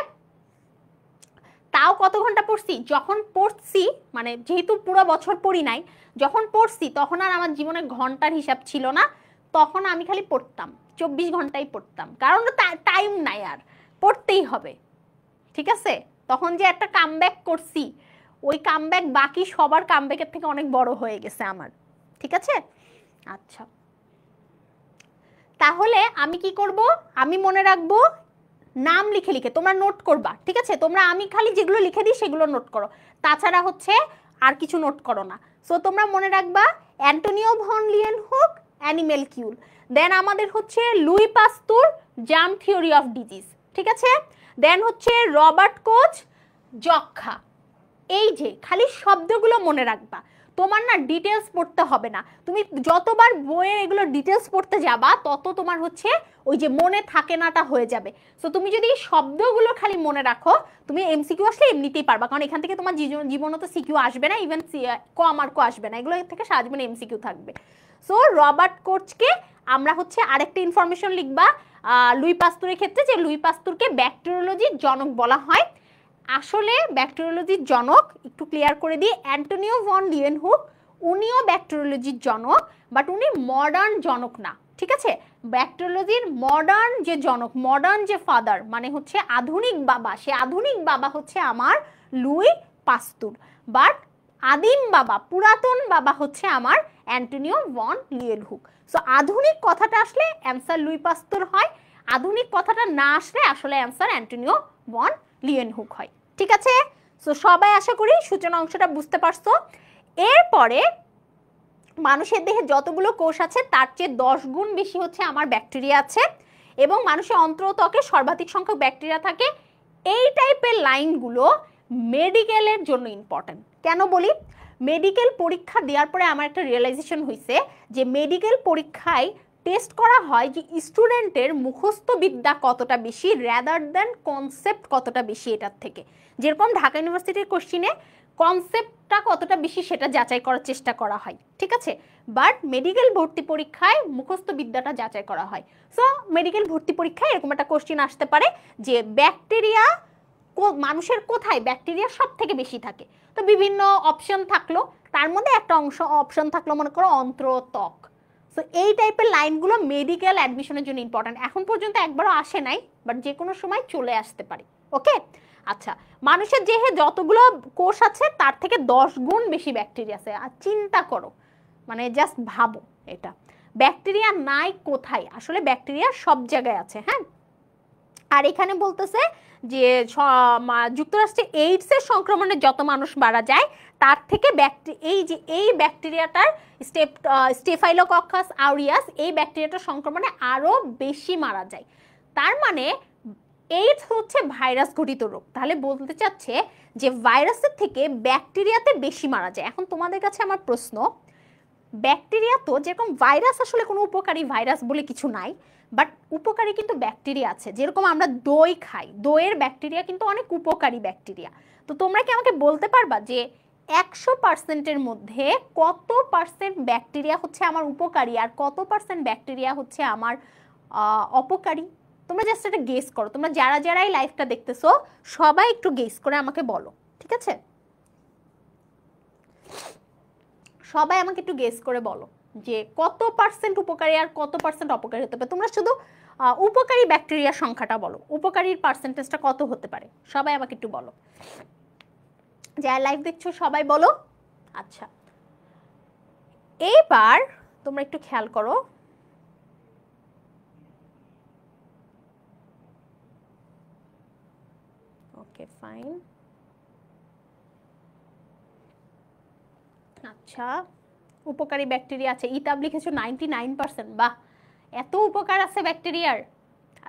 তাও কত ঘন্টা পড়ছি, যখন পড়ছি মানে যেহেতু পুরো বছর পড়ি নাই, যখন পড়ছি তখন আর আমার জীবনে ঘন্টার হিসাব ছিল না, তখন আমি খালি পড়তাম, 24 ঘন্টাই পড়তাম, কারণ টাইম নাই, আর পড়তেই হবে, ঠিক আছে? তখন যে একটা কামব্যাক করছি, ওই কামব্যাক বাকি সবার কামব্যাকের থেকে অনেক বড় হয়ে গেছে আমার, ঠিক আছে? আচ্ছা, তাহলে আমি কি করব? আমি মনে রাখবো নাম লিখে লিখে, তোমরা নোট করবা, ঠিক আছে? তোমরা আমি খালি যেগুলো লিখে দিই সেগুলো নোট করো, তাছাড়া হচ্ছে আর কিছু নোট করো না। সো তোমরা মনে রাখবা অ্যান্টোনিও ভন লিয়েনহুক, অ্যানিমেলকিউল। দেন আমাদের হচ্ছে Luis পাস্তুর, germ theory of disease, ঠিক আছে? দেন হচ্ছে রবার্ট কোচ, যক্ষা। এই যে খালি শব্দগুলো মনে রাখবা, তোমার না ডিটেলস পড়তে হবে না। তুমি যতবার বইয়ে এগুলো ডিটেলস পড়তে যাবা তত তোমার হচ্ছে ওই যে মনে থাকে নাটা হয়ে যাবে। সো তুমি যদি শব্দগুলো খালি মনে রাখো, তুমি এমসিকিউ আসলে এমনিতেই পারবা, কারণ এখান থেকে তোমার জীবনে তো সিকিউ আসবে না, ইভেন কমার্কও আসবে না, এগুলো থেকে সারা জীবনে এমসিকিউ থাকবে। সো রবার্ট কোচকে আমরা হচ্ছে আরেকটা ইনফরমেশন লিখবা লুই পাস্তুরের ক্ষেত্রে, যে লুই পাস্তুরকে ব্যাকটেরিওলজির জনক বলা হয়। আসলে ব্যাকটেরিওলজির জনক একটু ক্লিয়ার করে দিই, অ্যান্টোনিও ভন লিয়েনহুক, উনিও ব্যাকটেরিওলজির জনক, বাট উনি মডার্ন জনক না, ঠিক আছে? ব্যাকটেরিওলজির মডার্ন যে জনক, মডার্ন যে ফাদার, মানে হচ্ছে আধুনিক বাবা, সে আধুনিক বাবা হচ্ছে আমার লুই পাস্তুর, বাট আদিম বাবা, পুরাতন বাবা হচ্ছে আমার অ্যান্টোনিও ভন লিয়েনহুক। সো আধুনিক কথাটা আসলে অ্যান্সার লুই পাস্তুর হয়, আধুনিক কথাটা না আসলে আসলে অ্যান্সার অ্যান্টোনিও ভন লিয়েনহুক হয়, ঠিক আছে? সো সবাই আশা করি সূচনা অংশটা বুঝতে পারছো। এরপরে মানুষের দেহে যতগুলো কোষ আছে তার চেয়ে 10 গুণ বেশি হচ্ছে আমার ব্যাকটেরিয়া আছে, এবং মানুষের অন্ত্রত্বকে সর্বাধিক সংখ্যক ব্যাকটেরিয়া থাকে। এই টাইপের লাইনগুলো মেডিকেলের জন্য ইম্পর্টেন্ট। কেন বলি? মেডিকেল পরীক্ষা দেওয়ার পরে আমার একটা রিয়েলাইজেশন হয়েছে যে মেডিকেল পরীক্ষায় টেস্ট করা হয় যে স্টুডেন্টের মুখস্থ বিদ্যা কতটা বেশি রাদার দ্যান কনসেপ্ট কতটা বেশি, এটার থেকে। যেরকম ঢাকা ইউনিভার্সিটির কোশ্চিনে কনসেপ্টটা কতটা বেশি সেটা যাচাই করার চেষ্টা করা হয়, ঠিক আছে? বাট মেডিকেল ভর্তি পরীক্ষায় মুখস্থ বিদ্যাটা যাচাই করা হয়। সো মেডিকেল ভর্তি পরীক্ষায় এরকম একটা কোশ্চিন আসতে পারে যে ব্যাকটেরিয়া মানুষের কোথায় ব্যাকটেরিয়া সব থেকে বেশি থাকে, তো বিভিন্ন অপশন থাকলো, তার মধ্যে একটা অপশন থাকলো মনে করো অন্ত্র, ত্বক। সো এই টাইপের লাইনগুলো মেডিকেল অ্যাডমিশনের জন্য ইম্পর্টেন্ট। এখন পর্যন্ত একবারও আসে নাই, বাট যে কোনো সময় চলে আসতে পারে, ওকে? আচ্ছা, মানুষের দেহে যতগুলো কোষ আছে তার থেকে 10 গুণ বেশি ব্যাকটেরিয়া আছে। আর চিন্তা করো, মানে জাস্ট ভাবো এটা, ব্যাকটেরিয়া নাই কোথায়? আসলে ব্যাকটেরিয়া সব জায়গায় আছে, হ্যাঁ। আর এখানে বলতেছে যে যুক্তরাষ্ট্রে এইডসের সংক্রমণে যত মানুষ মারা যায় তার থেকে এই ব্যাকটেরিয়াটার স্টেফাইলোকক্কাস আউরিয়াস, এই ব্যাকটেরিয়াটার সংক্রমণে আরো বেশি মারা যায়। তার মানে এইডস হচ্ছে ভাইরাস ঘটিত রোগ, তাহলে বলতে চাচ্ছে যে ভাইরাসের থেকে ব্যাকটেরিয়াতে বেশি মারা যায়। এখন তোমাদের কাছে আমার প্রশ্ন, ব্যাকটেরিয়া তো যেরকম ভাইরাস আসলে কোনো উপকারী ভাইরাস বলে কিছু নাই, বাট উপকারী কিন্তু ব্যাকটেরিয়া আছে। যেরকম আমরা দই খাই, দইয়ের ব্যাকটেরিয়া কিন্তু অনেক উপকারী ব্যাকটেরিয়া। তো তোমরা কি আমাকে বলতে পারবা যে 100%-এর মধ্যে কত পার্সেন্ট ব্যাকটেরিয়া হচ্ছে আমার উপকারী আর কত পার্সেন্ট ব্যাকটেরিয়া হচ্ছে আমার অপকারী? তোমরা জাস্ট একটা গেস করো, তোমরা যারা যারাই লাইভটা দেখতেছো সবাই একটু গেস করে আমাকে বলো, ঠিক আছে? সবাই আমাকে একটু গেস করে বলো যে কত পার্সেন্ট উপকারী আর কত পার্সেন্ট অপকারী হতে পারে। তোমরা শুধু উপকারী ব্যাকটেরিয়ার সংখ্যাটা বলো, উপকারীর পার্সেন্টেজটা কত হতে পারে, সবাই আমাকে একটু বলো। যারা লাইভ দেখছো সবাই বলো। আচ্ছা, এইবার তোমরা একটু খেয়াল করো, ওকে ফাইন। আচ্ছা, উপকারী ব্যাকটেরিয়া আছে। ইতাব লিখেছো 99%, বাহ, এত উপকার আছে ব্যাকটেরিয়ার।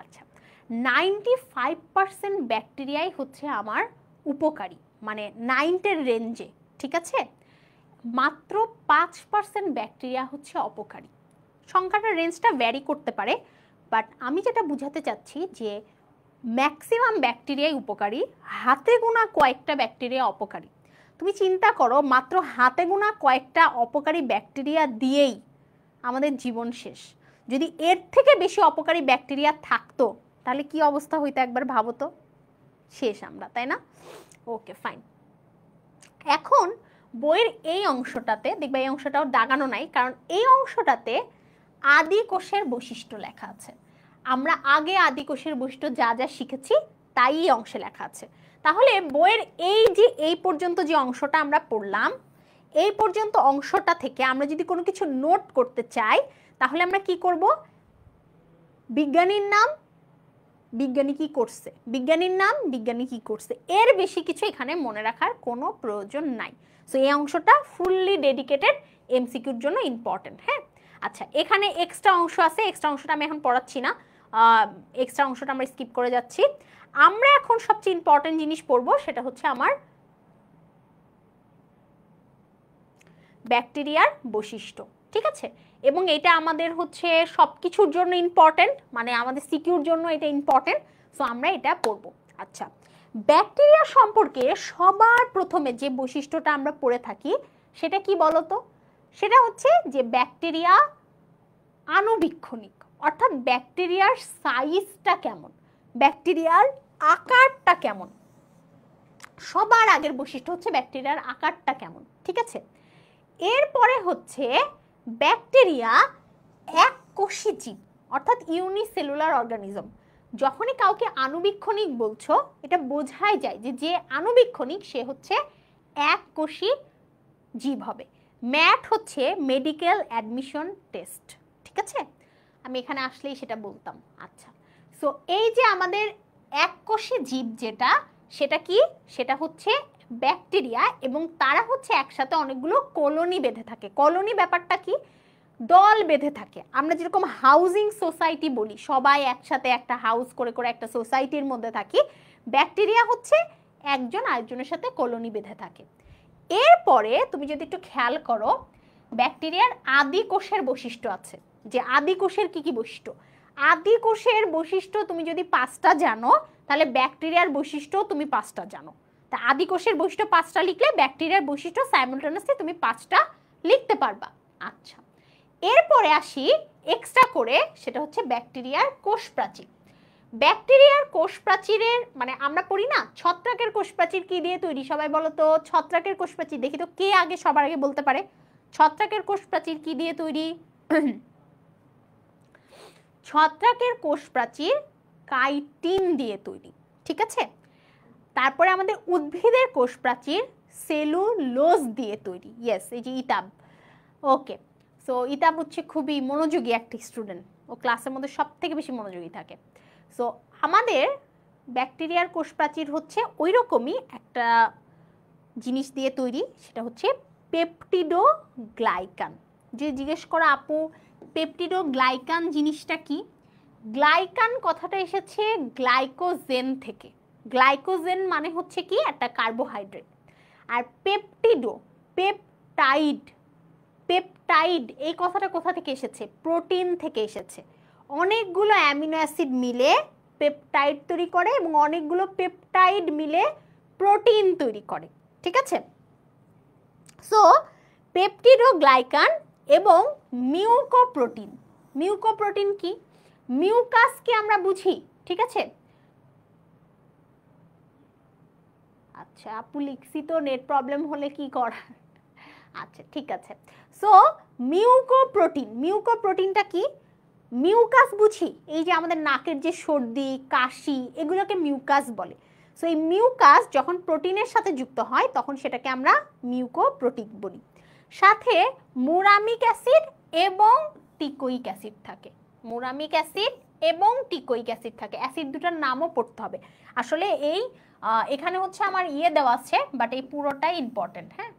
আচ্ছা, 95% ব্যাকটেরিয়াই হচ্ছে আমার উপকারী, মানে 9-এর রেঞ্জে, ঠিক আছে। মাত্র 5% ব্যাকটেরিয়া হচ্ছে অপকারী। সংখ্যাটার রেঞ্জটা ভ্যারি করতে পারে, বাট আমি যেটা বুঝাতে চাচ্ছি যে ম্যাক্সিমাম ব্যাকটেরিয়াই উপকারী, হাতে গোনা কয়েকটা ব্যাকটেরিয়া অপকারী। তুমি চিন্তা করো, মাত্র হাতে গোনা কয়েকটা অপকারী ব্যাকটেরিয়া দিয়েই আমাদের জীবন শেষ। যদি এর থেকে বেশি অপকারী ব্যাকটেরিয়া থাকতো তাহলে কি অবস্থা হইতো একবার ভাবো তো, শেষ আমরা, তাই না? Okay fine. এখন বইয়ের এই অংশটাতে দেখবে, এই অংশটাও দাগানো নাই, কারণ এই অংশটাতে আদি কোষের বৈশিষ্ট্য লেখা আছে। আমরা আগে আদি কোষের বৈশিষ্ট্য যা যা শিখেছি তাই এই অংশে লেখা আছে। তাহলে বইয়ের এই যে এই পর্যন্ত যে অংশটা আমরা পড়লাম, এই পর্যন্ত অংশটা থেকে আমরা যদি কোনো কিছু নোট করতে চাই তাহলে আমরা কি করব? বিজ্ঞানীর নাম, বিজ্ঞানী কি করছে, বিজ্ঞানীর নাম, বিজ্ঞানী কি করছে, এর বেশি কিছু এখানে মনে রাখার কোনো প্রয়োজন নাই। সো এই অংশটা ফুললি ডেডিকেটেড এমসিকিউর জন্য ইম্পর্টেন্ট। হ্যাঁ, আচ্ছা, এখানে এক্সট্রা অংশ আছে, এক্সট্রা অংশটা আমি এখন পড়াচ্ছি না, এক্সট্রা অংশটা আমরা স্কিপ করে যাচ্ছি। আমরা এখন সবচেয়ে ইম্পর্টেন্ট জিনিস পড়বো, সেটা হচ্ছে আমার ব্যাকটেরিয়ার বৈশিষ্ট্য, ঠিক আছে। এবং এটা আমাদের হচ্ছে সব কিছুর জন্য ইম্পর্টেন্ট, মানে আমাদের সিকিউর জন্য এটা ইম্পর্টেন্ট, সো আমরা এটা পড়বো। আচ্ছা, ব্যাকটেরিয়া সম্পর্কে সবার প্রথমে যে বৈশিষ্ট্যটা আমরা পড়ে থাকি সেটা কি বলতো? সেটা হচ্ছে যে ব্যাকটেরিয়া আণুবীক্ষণিক, অর্থাৎ ব্যাকটেরিয়ার সাইজটা কেমন, ব্যাকটেরিয়ার আকারটা কেমন। সবার আগের বৈশিষ্ট্য হচ্ছে ব্যাকটেরিয়ার আকারটা কেমন, ঠিক আছে। এরপরে হচ্ছে ব্যাকটেরিয়া এককোষী জীব, অর্থাৎ ইউনিসেলুলার অর্গানিজম। যখনই কাউকে আণুবীক্ষণিক বলছো, এটা বোঝাই যায় যে যে আণুবীক্ষণিক সে হচ্ছে এককোষী জীব হবে। ম্যাট হচ্ছে মেডিকেল অ্যাডমিশন টেস্ট, ঠিক আছে, আমি এখানে আসলেই সেটা বলতাম। আচ্ছা, সো এই যে আমাদের এককোষী জীব যেটা, সেটা কি? সেটা হচ্ছে ব্যাকটেরিয়া, এবং তারা হচ্ছে একসাথে অনেকগুলো কলোনি বেঁধে থাকে। কলোনি ব্যাপারটা কি? দল বেঁধে থাকে। আমরা যেরকম হাউজিং সোসাইটি বলি, সবাই একসাথে একটা হাউস করে করে একটা সোসাইটির মধ্যে থাকি, ব্যাকটেরিয়া হচ্ছে একজন আরেকজনের সাথে কলোনি বেঁধে থাকে। এরপরে তুমি যদি একটু খেয়াল করো, ব্যাকটেরিয়ার আদি কোষের বৈশিষ্ট্য আছে, যে আদি কোষের কি কি বৈশিষ্ট্য। আদি কোষের বৈশিষ্ট্য তুমি যদি 5টা জানো, তাহলে ব্যাকটেরিয়ার বৈশিষ্ট্য তুমি 5টা জানো। তা আদি কোষের বৈশিষ্ট্য 5টা লিখলে ব্যাকটেরিয়ার বৈশিষ্ট্য সাইমালটেনিয়াসলি তুমি 5টা লিখতে পারবা। আচ্ছা, এরপরে আসি এক্সট্রা করে, সেটা হচ্ছে ব্যাকটেরিয়ার কোষ প্রাচীর। ব্যাকটেরিয়ার কোষ প্রাচীরের মানে আমরা পড়ি না ছত্রাকের কোষ প্রাচীর কি দিয়ে তৈরি, সবাই বলো তো ছত্রাকের কোষ প্রাচীর। দেখি তো কে আগে সবার আগে বলতে পারে ছত্রাকের কোষ প্রাচীর কি দিয়ে তৈরি। ছত্রাকের কোষ প্রাচীর কাইটিন দিয়ে তৈরি, ঠিক আছে। তারপরে আমাদের উদ্ভিদের কোষ প্রাচীর সেলুলোজ দিয়ে তৈরি, ইয়েস, এই যে ইতাব। ওকে, সো ইতাব হচ্ছে খুবই মনোযোগী একটা স্টুডেন্ট, ও ক্লাসের মধ্যে সব থেকে বেশি মনোযোগী থাকে। সো আমাদের ব্যাকটেরিয়ার কোষ প্রাচীর হচ্ছে ওই রকমই একটা জিনিস দিয়ে তৈরি, সেটা হচ্ছে পেপটিডোগ্লাইকান। যে জিজ্ঞেস করা আপু পেপটিডোগ্লাইকান জিনিসটা কি, গ্লাইকান কথাটা এসেছে গ্লাইকোজেন থেকে। গ্লাইকোজেন মানে হচ্ছে কি একটা কার্বোহাইড্রেট, আর পেপটিডো পেপটাইড, পেপটাইড এই কথাটা কোথা থেকে এসেছে? প্রোটিন থেকে এসেছে। অনেকগুলো অ্যামিনো অ্যাসিড মিলে পেপটাইড তৈরি করে এবং অনেকগুলো পেপটাইড মিলে প্রোটিন তৈরি করে, ঠিক আছে। সো পেপটিডোগ্লাইকান এবং মিউকোপ্রোটিন। মিউকোপ্রোটিন কি? মিউকাসকে আমরা বুঝি, ঠিক আছে। আচ্ছা আপু লিখছি তো, নেট প্রবলেম হলে কি করার। আচ্ছা ঠিক আছে, সো মিউকোপ্রোটিন, মিউকোপ্রোটিনটা কি? মিউকাস বুঝি, এই যে আমাদের নাকের যে সর্দি কাশি এগুলোকে মিউকাস বলে। সো এই মিউকাস যখন প্রোটিনের সাথে যুক্ত হয় তখন সেটাকে আমরা মিউকোপ্রোটিন বলি। সাথে মুরামিক অ্যাসিড এবং টিকোইক অ্যাসিড থাকে। মুরামিক অ্যাসিড এবং টিকোইক অ্যাসিড থাকে। অ্যাসিড দুটার নামও পড়তে হবে। আসলে এই এখানে হচ্ছে আমার দেওয়া আছে, বাট এই পুরোটাই ইম্পর্টেন্ট। হ্যাঁ,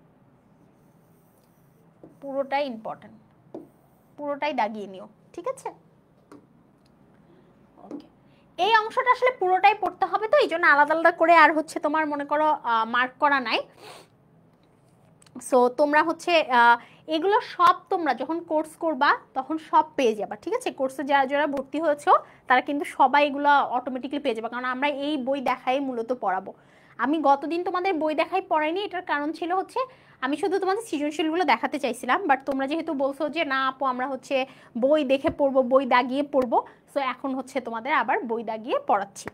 পুরোটাই ইম্পর্টেন্ট, পুরোটাই দাগিয়ে নিও, ঠিক আছে? ওকে, এই অংশটা আসলে পুরোটাই পড়তে হবে, তো এই জন্য আলাদা আলাদা করে আর হচ্ছে তোমার মনে করো মার্ক করা নাই। সো তোমরা হচ্ছে এগুলো সব তোমরা যখন কোর্স করবা তখন সব পেয়ে যাবা, ঠিক আছে? কোর্সে যারা যারা ভর্তি হয়েছো তারা কিন্তু সবাই এগুলো অটোমেটিকলি পেয়ে যাবে, কারণ আমরা এই বই দেখাই মূলত পড়াবো। আমি গতদিন তোমাদের বই দেখাই পড়াইনি, এটার কারণ ছিল হচ্ছে আমি শুধু তোমাদের সৃজনশীলগুলো দেখাতে চাইছিলাম, বাট তোমরা যেহেতু বলছো যে না আপু আমরা হচ্ছে বই দেখে পড়বো, বই দাগিয়ে পড়বো, সো এখন হচ্ছে তোমাদের আবার বই দাগিয়ে পড়াচ্ছি।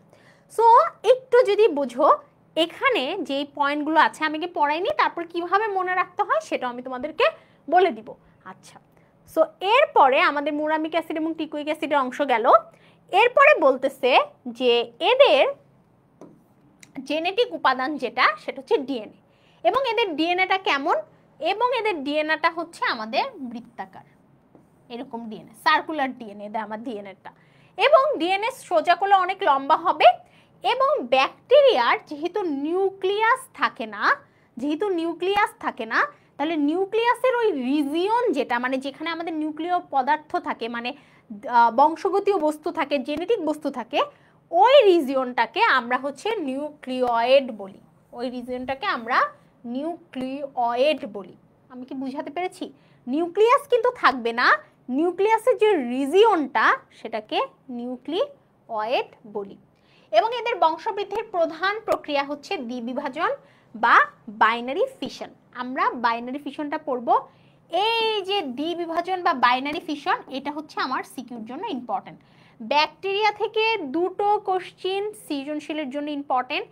সো একটু যদি বুঝো এখানে যেই পয়েন্টগুলো আছে, আমি কি পড়াইনি, তারপর কিভাবে মনে রাখতে হয় সেটাও আমি তোমাদেরকে বলে দিব। আচ্ছা, সো এরপরে আমাদের মুরামিক অ্যাসিড এবং টিকুইক অ্যাসিডের অংশ গেল। এরপরে বলতেছে যে এদের জেনেটিক উপাদান যেটা সেটা হচ্ছে ডিএনএ, এবং এদের ডিএনএটা কেমন, এবং এদের ডিএনএটা হচ্ছে আমাদের বৃত্তাকার, এরকম ডিএনএ, সার্কুলার ডিএনএ দেয় আমার ডিএনএটা, এবং ডিএনএ সোজা করলে অনেক লম্বা হবে। এবং ব্যাকটেরিয়ার যেহেতু নিউক্লিয়াস থাকে না, তাহলে নিউক্লিয়াসের ওই রিজিয়ন যেটা মানে যেখানে আমাদের নিউক্লিয় পদার্থ থাকে, মানে বংশগতীয় বস্তু থাকে, জেনেটিক বস্তু থাকে, ওই রিজিয়নটাকে আমরা হচ্ছে নিউক্লিয়েড বলি, আমি কি বুঝাতে পেরেছি? নিউক্লিয়াস কিন্তু থাকবে না, নিউক্লিয়াসের যে রিজিয়নটা সেটাকে নিউক্লিয়েড বলি। এবং এদের বংশবৃদ্ধির প্রধান প্রক্রিয়া হচ্ছে দ্বিবিভাজন বা বাইনারি ফিশন। আমরা বাইনারি ফিশনটা পড়ব। এই যে দ্বিবিভাজন বা বাইনারি ফিশন, এটা হচ্ছে আমার সিকিউর জন্য ইম্পর্টেন্ট। ব্যাকটেরিয়া থেকে দুটো কোশ্চিন সৃজনশীলের জন্য ইম্পর্টেন্ট,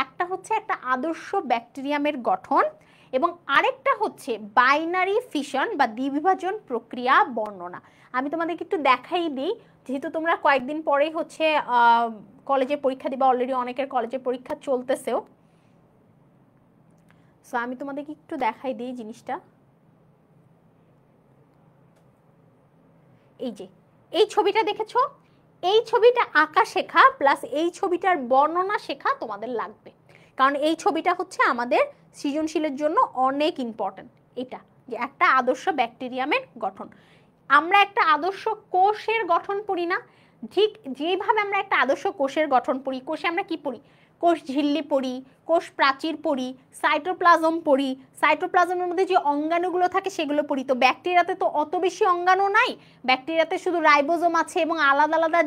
একটা হচ্ছে একটা আদর্শ ব্যাকটেরিয়ামের গঠন, এবং আরেকটা হচ্ছে বাইনারি ফিশন বা দ্বিবিভাজন প্রক্রিয়া বর্ণনা। আমি তোমাদেরকে একটু দেখাই দিই, যেহেতু তোমরা কয়েকদিন পরেই হচ্ছে কলেজে পরীক্ষা দিবা, অলরেডি অনেকের কলেজে পরীক্ষা চলতেছেও, সো আমি তোমাদেরকে একটু দেখাই দিই জিনিসটা। এই যে এই ছবিটা দেখেছো, এই ছবিটা আঁকা শেখা প্লাস এই ছবিটার বর্ণনা শেখা তোমাদের লাগবে, কারণ এই ছবিটা হচ্ছে আমাদের সৃজনশীলের জন্য অনেক ইম্পর্টেন্ট। এটা যে একটা আদর্শ ব্যাকটেরিয়ামের গঠন, আমরা একটা আদর্শ কোষের গঠন পড়ি না, ঠিক যেভাবে আমরা একটা আদর্শ কোষের গঠন পড়ি, কোষে আমরা কি পড়ি, কোষ ঝিল্লি পড়ি, কোষ প্রাচীর পড়ি, সাইটোপ্লাজম পড়ি, সাইটোপ্লাজমের মধ্যে যে অঙ্গাণুগুলো থাকে সেগুলো পড়ি। তো ব্যাকটেরিয়াতে তো অত বেশি অঙ্গাণু নাই, ব্যাকটেরিয়াতে শুধু রাইবোজোম আছে এবং আলাদা আলাদা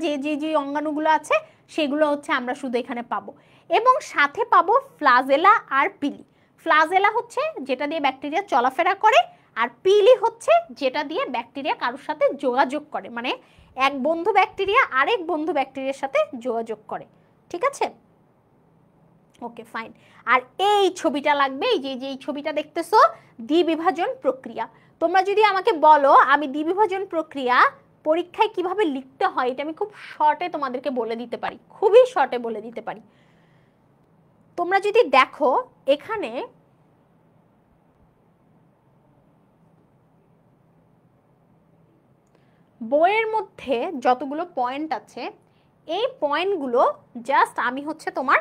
যে অঙ্গাণুগুলো আছে সেগুলো হচ্ছে আমরা শুধু এখানে পাবো, এবং সাথে পাবো ফ্লাজেলা আর পিলি। ফ্লাজেলা হচ্ছে যেটা দিয়ে ব্যাকটেরিয়া চলাফেরা করে, আর পিলি হচ্ছে যেটা দিয়ে ব্যাকটেরিয়া কারোর সাথে যোগাযোগ করে, মানে এক বন্ধু ব্যাকটেরিয়া আরেক বন্ধু ব্যাকটেরিয়ার সাথে যোগাযোগ করে, ঠিক আছে? Okay fine. আর এই ছবিটা লাগবে, এই যে এই ছবিটা দেখতেছো, দ্বিবিভাজন প্রক্রিয়া। তোমরা যদি আমাকে বলো আমি দ্বিবিভাজন প্রক্রিয়া পরীক্ষায় কিভাবে লিখতে হয়, এটা আমি খুব শর্টে তোমাদেরকে বলে দিতে পারি, খুবই শর্টে বলে দিতে পারি। তোমরা যদি দেখো এখানে বইয়ের মধ্যে যতগুলো পয়েন্ট আছে, এই পয়েন্টগুলো জাস্ট আমি হচ্ছে তোমার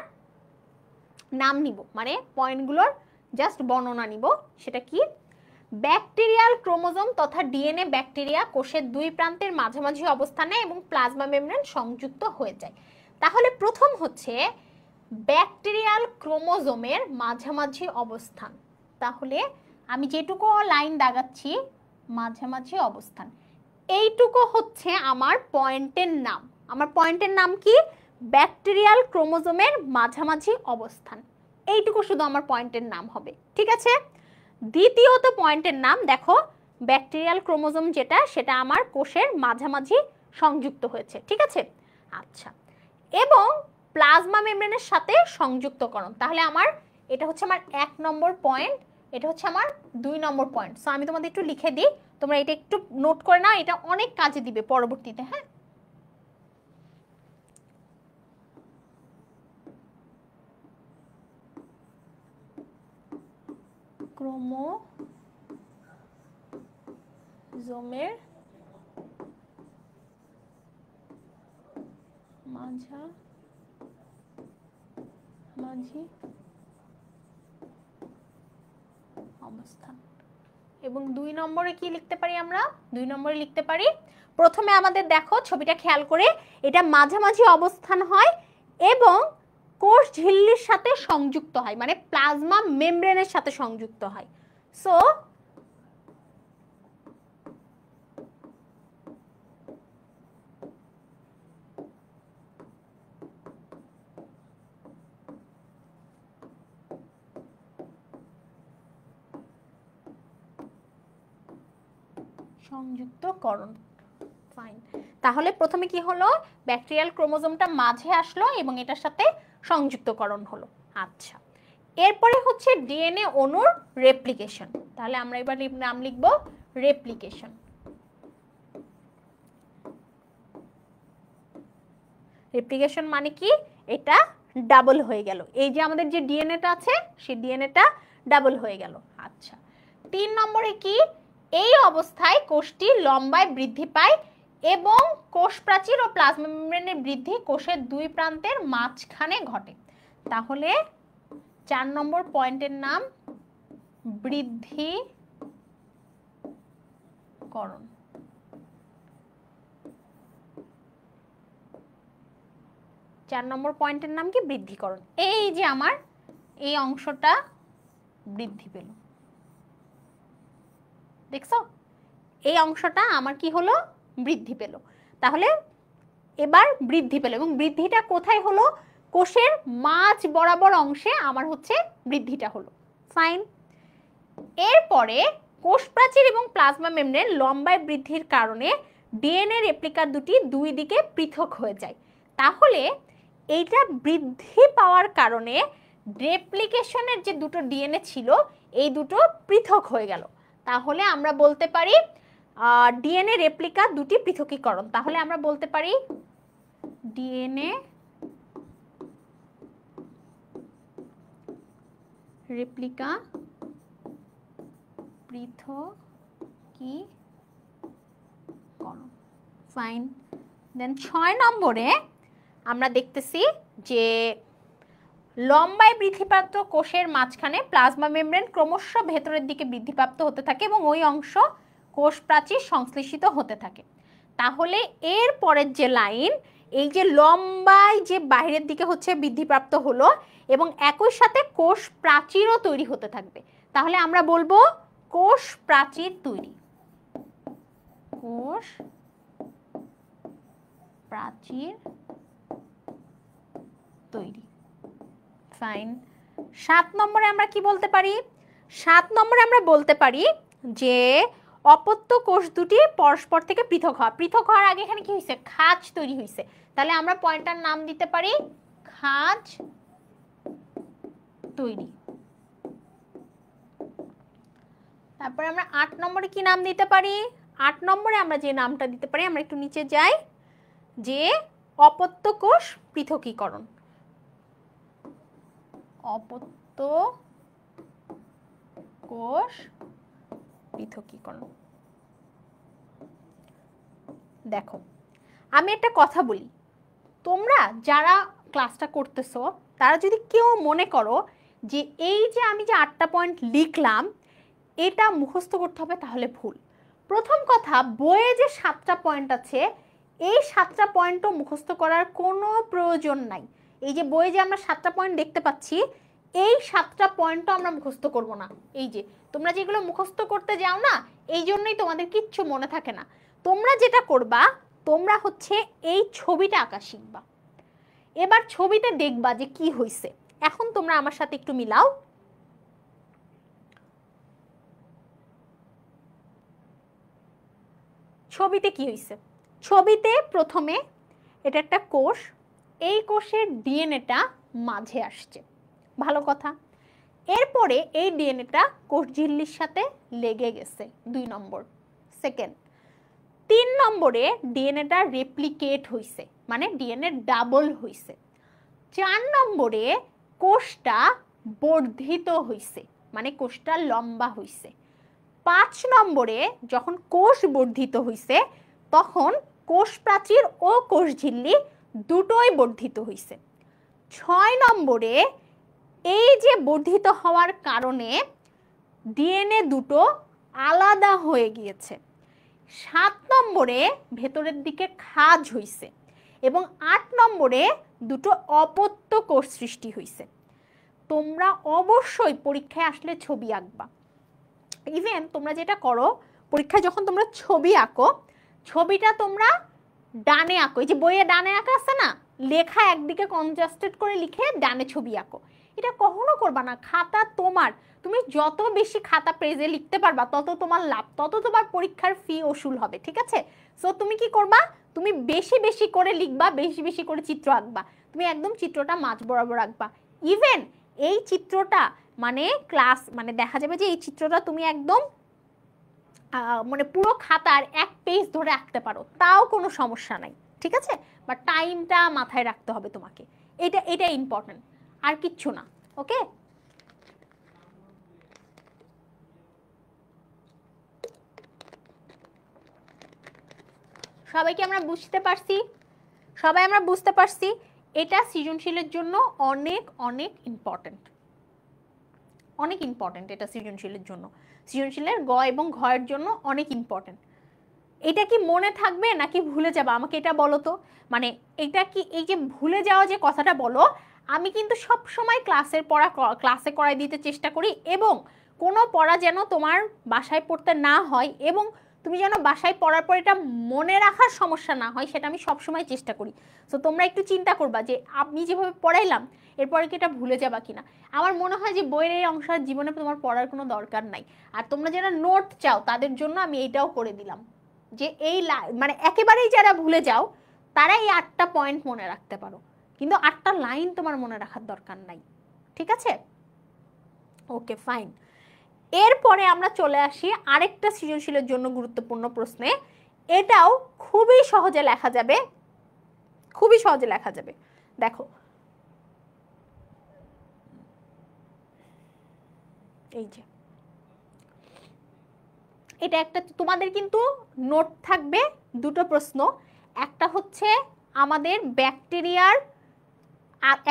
নাম নিব, মানে পয়েন্টগুলোর জাস্ট বর্ণনা নিব। সেটা কি, ব্যাকটেরিয়াল ক্রোমোজোম তথা ডিএনএ ব্যাকটেরিয়া কোষের দুই প্রান্তের মাঝামাঝি অবস্থানে এবং প্লাজমা মেমব্রেন সংযুক্ত হয়ে যায়। তাহলে প্রথম হচ্ছে ব্যাকটেরিয়াল ক্রোমোজোমের মাঝামাঝি অবস্থান, তাহলে আমি যেটুকু লাইন দাগাচ্ছি মাঝামাঝি অবস্থান, এইটুকু হচ্ছে আমার পয়েন্টের নাম। আমার পয়েন্টের নাম কি, ব্যাকটেরিয়াল ক্রোমোজোমের মাঝামাঝি অবস্থান, এইটুকু শুধু আমার পয়েন্টের নাম হবে, ঠিক আছে? দ্বিতীয়ত পয়েন্টের নাম দেখো, ব্যাকটেরিয়াল ক্রোমোজোম যেটা সেটা আমার কোষের মাঝামাঝি সংযুক্ত হয়েছে, ঠিক আছে? আচ্ছা, এবং প্লাজমা মেমব্রেনের সাথে সংযুক্তকরণ, তাহলে আমার এটা হচ্ছে আমার 1 নম্বর পয়েন্ট, এটা হচ্ছে আমার 2 নম্বর পয়েন্ট। সো আমি তোমাদের একটু লিখে দিই, তোমরা এটা একটু নোট করে নাও, এটা অনেক কাজে দিবে পরবর্তীতে। হ্যাঁ, ক্রোমোজোমের মাঝামাঝি অবস্থান, এবং 2 নম্বরে কি লিখতে পারি আমরা? 2 নম্বরে লিখতে পারি, প্রথমে আমাদের দেখো ছবিটা খেয়াল করে, এটা মাঝামাঝি অবস্থান হয় এবং কোষ ঝিল্লির সাথে সংযুক্ত হয়, মানে প্লাজমা মেমব্রেনের সাথে সংযুক্ত হয়। সো সংযুক্তকরণ, ফাইন। তাহলে প্রথমে কি হলো, ব্যাকটেরিয়াল ক্রোমোজোমটা মাঝে আসলো এবং এটার সাথে সংযুক্তকরণ হলো। আচ্ছা, এরপরে হচ্ছে ডিএনএ অণুর রেপ্লিকেশন। তাহলে আমরা এবার নাম লিখব রেপ্লিকেশন। রেপ্লিকেশন মানে কি, এটা ডাবল হয়ে গেল, এই যে আমাদের যে ডিএনএটা আছে সেই ডিএনএটা ডাবল হয়ে গেল। আচ্ছা, 3 নম্বরে কি, এই অবস্থায় কোষটি লম্বায় বৃদ্ধি পায় এবং কোষ প্রাচীর ও প্লাজমা মেমব্রেনের বৃদ্ধি কোষের 2 প্রান্তের মাঝখানে ঘটে। তাহলে 4 নম্বর পয়েন্টের নাম বৃদ্ধিকরণ। চার নম্বর পয়েন্টের নাম কি, বৃদ্ধিকরণ। এই যে আমার এই অংশটা বৃদ্ধি পেল, দেখছো এই অংশটা আমার কি হলো, বৃদ্ধি পেল। তাহলে এবার বৃদ্ধি পেল এবং বৃদ্ধিটা কোথায় হলো, কোষের মাঝ বরাবর অংশে আমার হচ্ছে বৃদ্ধিটা হলো, ফাইন। এরপরে কোষ প্রাচীর এবং প্লাজমা মেমব্রেন লম্বায় বৃদ্ধির কারণে ডিএনএ রেপ্লিকার দুটি 2 দিকে পৃথক হয়ে যায়। তাহলে এইটা বৃদ্ধি পাওয়ার কারণে রেপ্লিকেশনের যে দুটো ডিএনএ ছিল এই দুটো পৃথক হয়ে গেল। তাহলে আমরা বলতে পারি ডিএনএ রেপ্লিকা দুটি পৃথকীকরণ। তাহলে আমরা বলতে পারি ডিএনএ রেপ্লিকা পৃথকীকরণ, ফাইন। দেন 6 নম্বরে আমরা দেখতেছি যে লম্বায় বৃদ্ধিপ্রাপ্ত কোষের মাঝখানে প্লাজমা মেমব্রেন ক্রমশ ভেতরের দিকে বৃদ্ধিপ্রাপ্ত হতে থাকে এবং ওই অংশ কোষ প্রাচীর সংশ্লেষিত হতে থাকে। তাহলে এর পরের যে লাইন, এই যে লম্বায় যে বাইরের দিকে হচ্ছে বৃদ্ধিপ্রাপ্ত হলো এবং একই সাথে কোষ প্রাচীরও তৈরি হতে থাকবে। তাহলে আমরা বলবো কোষ প্রাচীর তৈরি, কোষ প্রাচীর তৈরি, ফাইন। 7 নম্বরে আমরা কি বলতে পারি, 7 নম্বরে আমরা বলতে পারি যে অপত্য কোষ দুটি পরস্পর থেকে পৃথক হওয়া। পৃথক হওয়ার আগে এখানে কি হয়েছে, খাঁজ তৈরি হয়েছে। তাহলে আমরা পয়েন্টটার নাম দিতে পারি খাঁজ তৈরি। তারপরে আমরা 8 নম্বরে কি নাম দিতে পারি, 8 নম্বরে আমরা যে নামটা দিতে পারি, আমরা একটু নিচে যাই, যে অপত্য কোষ পৃথকীকরণ। অপত্য কোষ পৃথকীকরণ। দেখো আমি একটা কথা বলি, তোমরা যারা ক্লাসটা করতেছো তারা যদি কেউ মনে করো যে এই যে আমি যে 8টা পয়েন্ট লিখলাম এটা মুখস্থ করতে হবে, তাহলে ভুল। প্রথম কথা, বইয়ে যে 7টা পয়েন্ট আছে এই 7টা পয়েন্টও মুখস্থ করার কোনো প্রয়োজন নাই। এই যে বইয়ে যে আমরা 7টা পয়েন্ট দেখতে পাচ্ছি এই 7টা পয়েন্টও আমরা মুখস্থ করব না। এই যে তোমরা যেগুলো মুখস্থ করতে যাও না, এই জন্যই তোমাদের কিচ্ছু মনে থাকে না। তোমরা যেটা করবা, তোমরা হচ্ছে এই ছবিটা আঁকা শিখবা। এবার ছবিতে দেখবা যে কি হয়েছে। এখন তোমরা আমার সাথে একটু মিলাও। ছবিতে কি হয়েছে, ছবিতে প্রথমে এটা একটা কোষ, এই কোষের ডিএনএটা মাঝে আসছে, ভালো কথা। এরপরে এই ডিএনএটা কোষ ঝিল্লির সাথে লেগে গেছে, 2 নম্বর। সেকেন্ড, 3 নম্বরে ডিএনএটা রেপ্লিকেট হইছে, মানে ডিএনএ ডাবল হইছে। 4 নম্বরে কোষটা বর্ধিত হইছে, মানে কোষটা লম্বা হইছে। 5 নম্বরে যখন কোষ বর্ধিত হইছে তখন কোষ প্রাচীর ও কোষ ঝিল্লি দুটোই বর্ধিত হইছে। 6 নম্বরে এই যে বর্ধিত হওয়ার কারণে ডিএনএ দুটো আলাদা হয়ে গিয়েছে। 7 নম্বরে ভেতরের দিকে খাঁজ হইছে এবং 8 নম্বরে দুটো অপত্য কোষ সৃষ্টি হইছে। তোমরা অবশ্যই পরীক্ষায় আসলে ছবি আঁকবা। ইভেন তোমরা যেটা করো, পরীক্ষায় যখন তোমরা ছবি আঁকো, ছবিটা তোমরা ডানে আঁকো। এই যে বইয়ে ডানে আঁকা আছে না, লেখা একদিকে কনজাস্টেড করে লিখে ডানে ছবি আঁকো। এটা কখনো করবা না। খাতা তোমার, তুমি যত বেশি খাতা পেজে লিখতে পারবা তত তোমার লাভ, তত তোমার পরীক্ষার ফি ওসুল হবে, ঠিক আছে? সো তুমি কি করবা, তুমি বেশি বেশি করে লিখবা, বেশি বেশি করে চিত্র আঁকবা। তুমি একদম চিত্রটা মাঝ বরাবর আঁকবা। ইভেন এই চিত্রটা মানে ক্লাস মানে দেখা যাবে যে এই চিত্রটা তুমি একদম মানে পুরো খাতার 1 পেজ ধরে আঁকতে পারো, তাও কোনো সমস্যা নাই, ঠিক আছে? বাট টাইমটা মাথায় রাখতে হবে তোমাকে, এটা ইম্পর্টেন্ট, আর কিচ্ছু না। ওকে, সবাইকে আমরা বুঝতে পারছি? সবাই আমরা বুঝতে পারছি এটা সৃজনশীলের জন্য অনেক অনেক ইম্পর্টেন্ট, অনেক ইম্পর্টেন্ট। এটা সৃজনশীলের জন্য, সৃজনশীলের গ এবং ঘ এর জন্য অনেক ইম্পর্টেন্ট। এটা কি মনে থাকবে নাকি ভুলে যাবে আমাকে এটা বলো তো। মানে এটা কি, এই যে ভুলে যাওয়া যে কথাটা বলো, আমি কিন্তু সব সময় ক্লাসের পড়া ক্লাসে করাই দিতে চেষ্টা করি, এবং কোনো পড়া যেন তোমার বাসায় পড়তে না হয়, এবং তুমি যেন বাসায় পড়ার পর এটা মনে রাখার সমস্যা না হয়, সেটা আমি সবসময় চেষ্টা করি। সো তোমরা একটু চিন্তা করবা যে আমি যেভাবে পড়াইলাম এরপরে কি এটা ভুলে যাবা কিনা। আমার মনে হয় যে বইয়ের এই অংশ জীবনে তোমার পড়ার কোনো দরকার নাই। আর তোমরা যারা নোট চাও তাদের জন্য আমি এইটাও করে দিলাম যে এই মানে একেবারেই যারা ভুলে যাও তারা এই 8টা পয়েন্ট মনে রাখতে পারো, কিন্তু 8টা লাইন তোমার মনে রাখার দরকার নাই, ঠিক আছে? ওকে, ফাইন। এরপরে আমরা চলে আসি আরেকটা সৃজনশীলের জন্য গুরুত্বপূর্ণ প্রশ্নে। এটাও খুবই সহজে লেখা যাবে, খুবই সহজে লেখা যাবে। দেখো, এই যে এটা একটা, তোমাদের কিন্তু নোট থাকবে দুটো প্রশ্ন। একটা হচ্ছে আমাদের ব্যাকটেরিয়ার,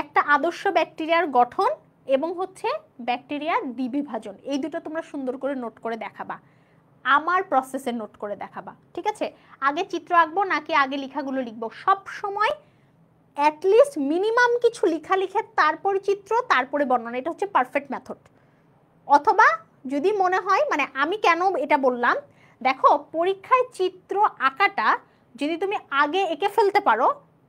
একটা আদর্শ ব্যাকটেরিয়ার গঠন, এবং হচ্ছে ব্যাকটেরিয়ার দ্বিবিভাজন। এই দুটো তোমরা সুন্দর করে নোট করে দেখাবা, আমার প্রসেসে নোট করে দেখাবা, ঠিক আছে? আগে চিত্র আঁকবো নাকি আগে লেখাগুলো লিখবো, সব সময় অ্যাটলিস্ট মিনিমাম কিছু লেখা লিখে তারপরে চিত্র, তারপরে বর্ণনা, এটা হচ্ছে পারফেক্ট মেথড। অথবা যদি মনে হয়, মানে আমি কেন এটা বললাম, দেখো পরীক্ষায় চিত্র আঁকাটা যদি তুমি আগে এঁকে ফেলতে পারো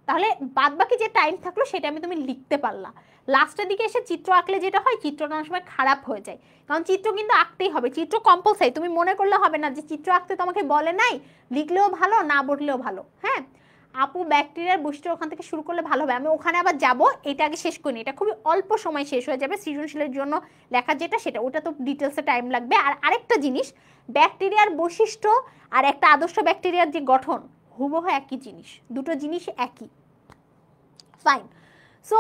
তাহলে বাদবাকি যে টাইম থাকলো সেটা আমি তুমি লিখতে পারলা। লাস্টের দিকে এসে চিত্র আঁকলে যেটা হয়, চিত্রটা অনেক সময় খারাপ হয়ে যায়, কারণ চিত্র কিন্তু আঁকতেই হবে, চিত্র কম্পালসারি। তুমি মনে করলে হবে না যে চিত্র আঁকতে তোমাকে বলে নাই, লিখলেও ভালো না বললেও ভালো। হ্যাঁ, আপু ব্যাকটেরিয়ার বৈশিষ্ট্য ওখান থেকে শুরু করলে ভালো হবে, আমি ওখানে আবার যাব, এটা আগে শেষ করিনি, এটা খুবই অল্প সময় শেষ হয়ে যাবে সৃজনশীলের জন্য লেখা যেটা, সেটা ওটা তো ডিটেলসে টাইম লাগবে। আর আরেকটা জিনিস, ব্যাকটেরিয়ার বৈশিষ্ট্য আর একটা আদর্শ ব্যাকটেরিয়ার যে গঠন হুবহু একই জিনিস, দুটো জিনিস একই। ফাইন। সো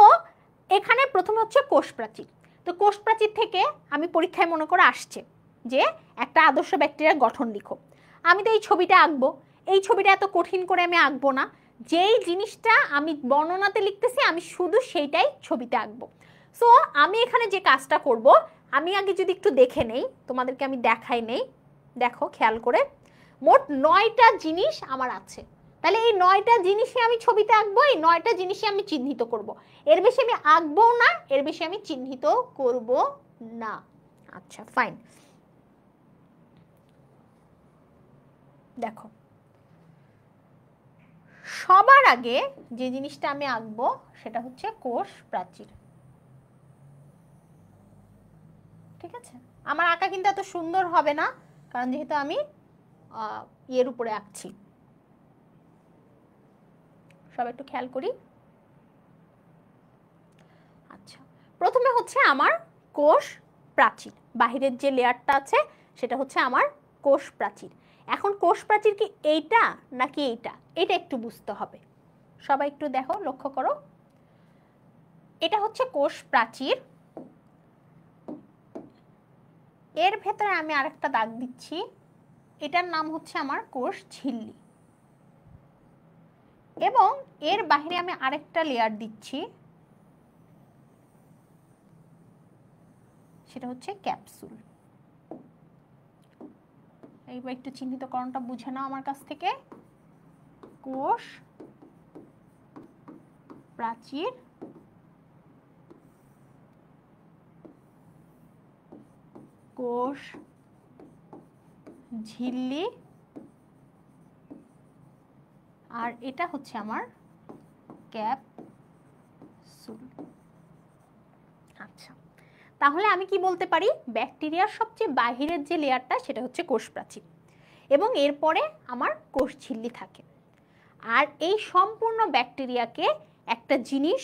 এখানে প্রথমে হচ্ছে কোষ প্রাচীর। তো কোষ প্রাচীর থেকে আমি পরীক্ষায় মনে করে আসছে যে একটা আদর্শ ব্যাকটেরিয়ার গঠন লিখো। আমি তো এই ছবিটা আঁকবো, এই ছবিটা এত কঠিন করে আমি আঁকবো না, যেই জিনিসটা আমি বর্ণনাতে লিখতেছি আমি শুধু সেইটাই ছবিতে আঁকবো। সো আমি এখানে যে কাজটা করব, আমি আগে যদি একটু দেখে নেই, তোমাদেরকে আমি দেখাই নেই, দেখো খেয়াল করে, মোট 9টা জিনিস আমার আছে। তাহলে এই 9টা জিনিসই আমি ছবিতে আঁকবো, এই 9টা জিনিসই আমি চিহ্নিত করব। এর বেশি আমি আঁকবো না, এর বেশি আমি চিহ্নিত করব না। আচ্ছা, ফাইন। দেখো, সবার আগে যে জিনিসটা আমি আঁকবো সেটা হচ্ছে কোষ প্রাচীর, ঠিক আছে? আমার আঁকা কিন্তু এত সুন্দর হবে না, কারণ যেহেতু আমি এর উপরে আঁকছি। সবাই একটু খেয়াল করি। আচ্ছা, প্রথমে হচ্ছে আমার কোষ প্রাচীর, বাহিরের যে লেয়ারটা আছে সেটা হচ্ছে আমার কোষ প্রাচীর। এখন কোষ প্রাচীর কি এইটা নাকি এইটা, এটা একটু বুঝতে হবে। সবাই একটু দেখো, লক্ষ্য করো, এটা হচ্ছে কোষ প্রাচীর, এর ভেতরে আমি আরেকটা দাগ দিচ্ছি, এটার নাম হচ্ছে আমার কোষ ঝিল্লি, এবং এর বাইরে আমি আরেকটা লেয়ার দিচ্ছি, সেটা হচ্ছে ক্যাপসুল। এইবার একটু চিহ্নিতকরণটা বুঝে নাও আমার কাছ থেকে। কোষ প্রাচীর, কোষ ঝিল্লি, আর এটা হচ্ছে আমার ক্যাপসুল। আচ্ছা, তাহলে আমি কি বলতে পারি, ব্যাকটেরিয়ার সবচেয়ে বাহিরের যে লেয়ারটা সেটা হচ্ছে কোষ প্রাচীর, এবং এরপরে আমার কোষ ঝিল্লি থাকে। আর এই সম্পূর্ণ ব্যাকটেরিয়াকে একটা জিনিস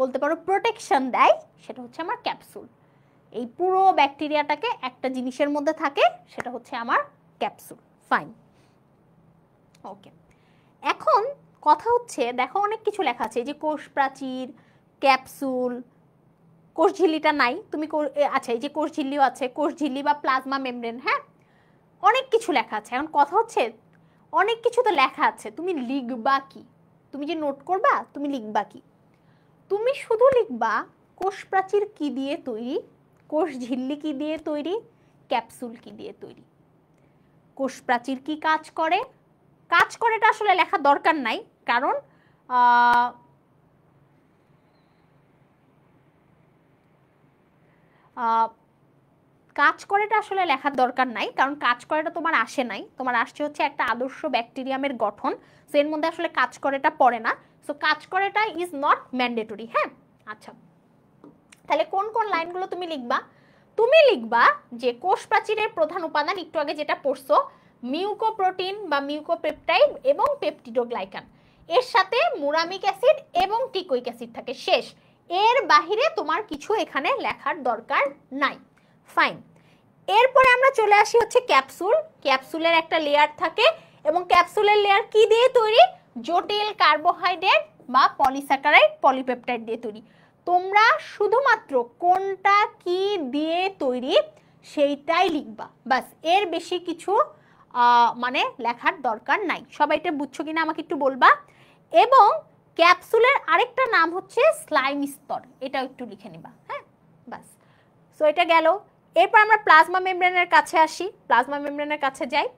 বলতে পারো প্রোটেকশন দেয়, সেটা হচ্ছে আমার ক্যাপসুল। এই পুরো ব্যাকটেরিয়াটাকে একটা জিনিসের মধ্যে থাকে, সেটা হচ্ছে আমার ক্যাপসুল। ফাইন, ওকে। এখন কথা হচ্ছে, দেখো অনেক কিছু লেখা আছে, যে কোষ প্রাচীর, ক্যাপসুল, কোষ ঝিল্লিটা নাই, তুমি আচ্ছা এই যে কোষ ঝিল্লিও আছে, কোষ ঝিল্লি বা প্লাজমা মেমব্রেন, হ্যাঁ অনেক কিছু লেখা আছে। এখন কথা হচ্ছে অনেক কিছু তো লেখা আছে, তুমি লিখবা কি? তুমি যে নোট করবা, তুমি লিখবা কি? তুমি শুধু লিখবা কোষ প্রাচীর কি দিয়ে তৈরি, কোষ ঝিল্লি কি দিয়ে তৈরি, ক্যাপসুল কি দিয়ে তৈরি। কোষ প্রাচীর কি কাজ করে, কাজ করে এটা আসলে লেখা দরকার নাই, কারণ কাজ করেটা আসলে লেখার দরকার নাই, কারণ কাজ করেটা তোমার আসে নাই, তোমার আসছে হচ্ছে একটা আদর্শ ব্যাকটেরিয়ামের গঠন, সো এর মধ্যে আসলে কাজ করেটা পড়ে না, সো কাজ করেটা ইজ নট ম্যান্ডেটরি। হ্যাঁ, আচ্ছা তাহলে কোন কোন লাইনগুলো তুমি লিখবা? তুমি লিখবা যে কোষ প্রাচীরের প্রধান উপাদান, একটু আগে যেটা পড়ছো, মিউকোপ্রোটিন বা মিউকোপেপটাইড এবং পেপটিডোগ্লাইকান, এর সাথে মুরামিক অ্যাসিড এবং টিকোইক অ্যাসিড থাকে, শেষ। এর বাহিরে তোমার কিছু এখানে লেখার দরকার নাই। ফাইন, এরপরে আমরা চলে আসি হচ্ছে ক্যাপসুল। ক্যাপসুলের একটা লেয়ার থাকে, এবং ক্যাপসুলের লেয়ার কি দিয়ে তৈরি? জটিল কার্বোহাইড্রেট বা পলিস্যাকারাইড, পলিপেপটাইড দিয়ে তৈরি। তোমরা শুধুমাত্র কোনটা কি দিয়ে তৈরি সেইটাই লিখবা, বাস, এর বেশি কিছু মানে লেখার দরকার নাই। সবাই এটা বুঝছো কিনা আমাকে একটু বলবা। এবং ক্যাপসুলের আরেকটা নাম হচ্ছে স্লাইম স্তর, এটাও একটু লিখে নিবা। হ্যাঁ, বাস, সো এটা গেল। এরপর আমরা প্লাজমা মেমব্রেনের কাছে আসি, প্লাজমা মেমব্রেনের কাছে যাই।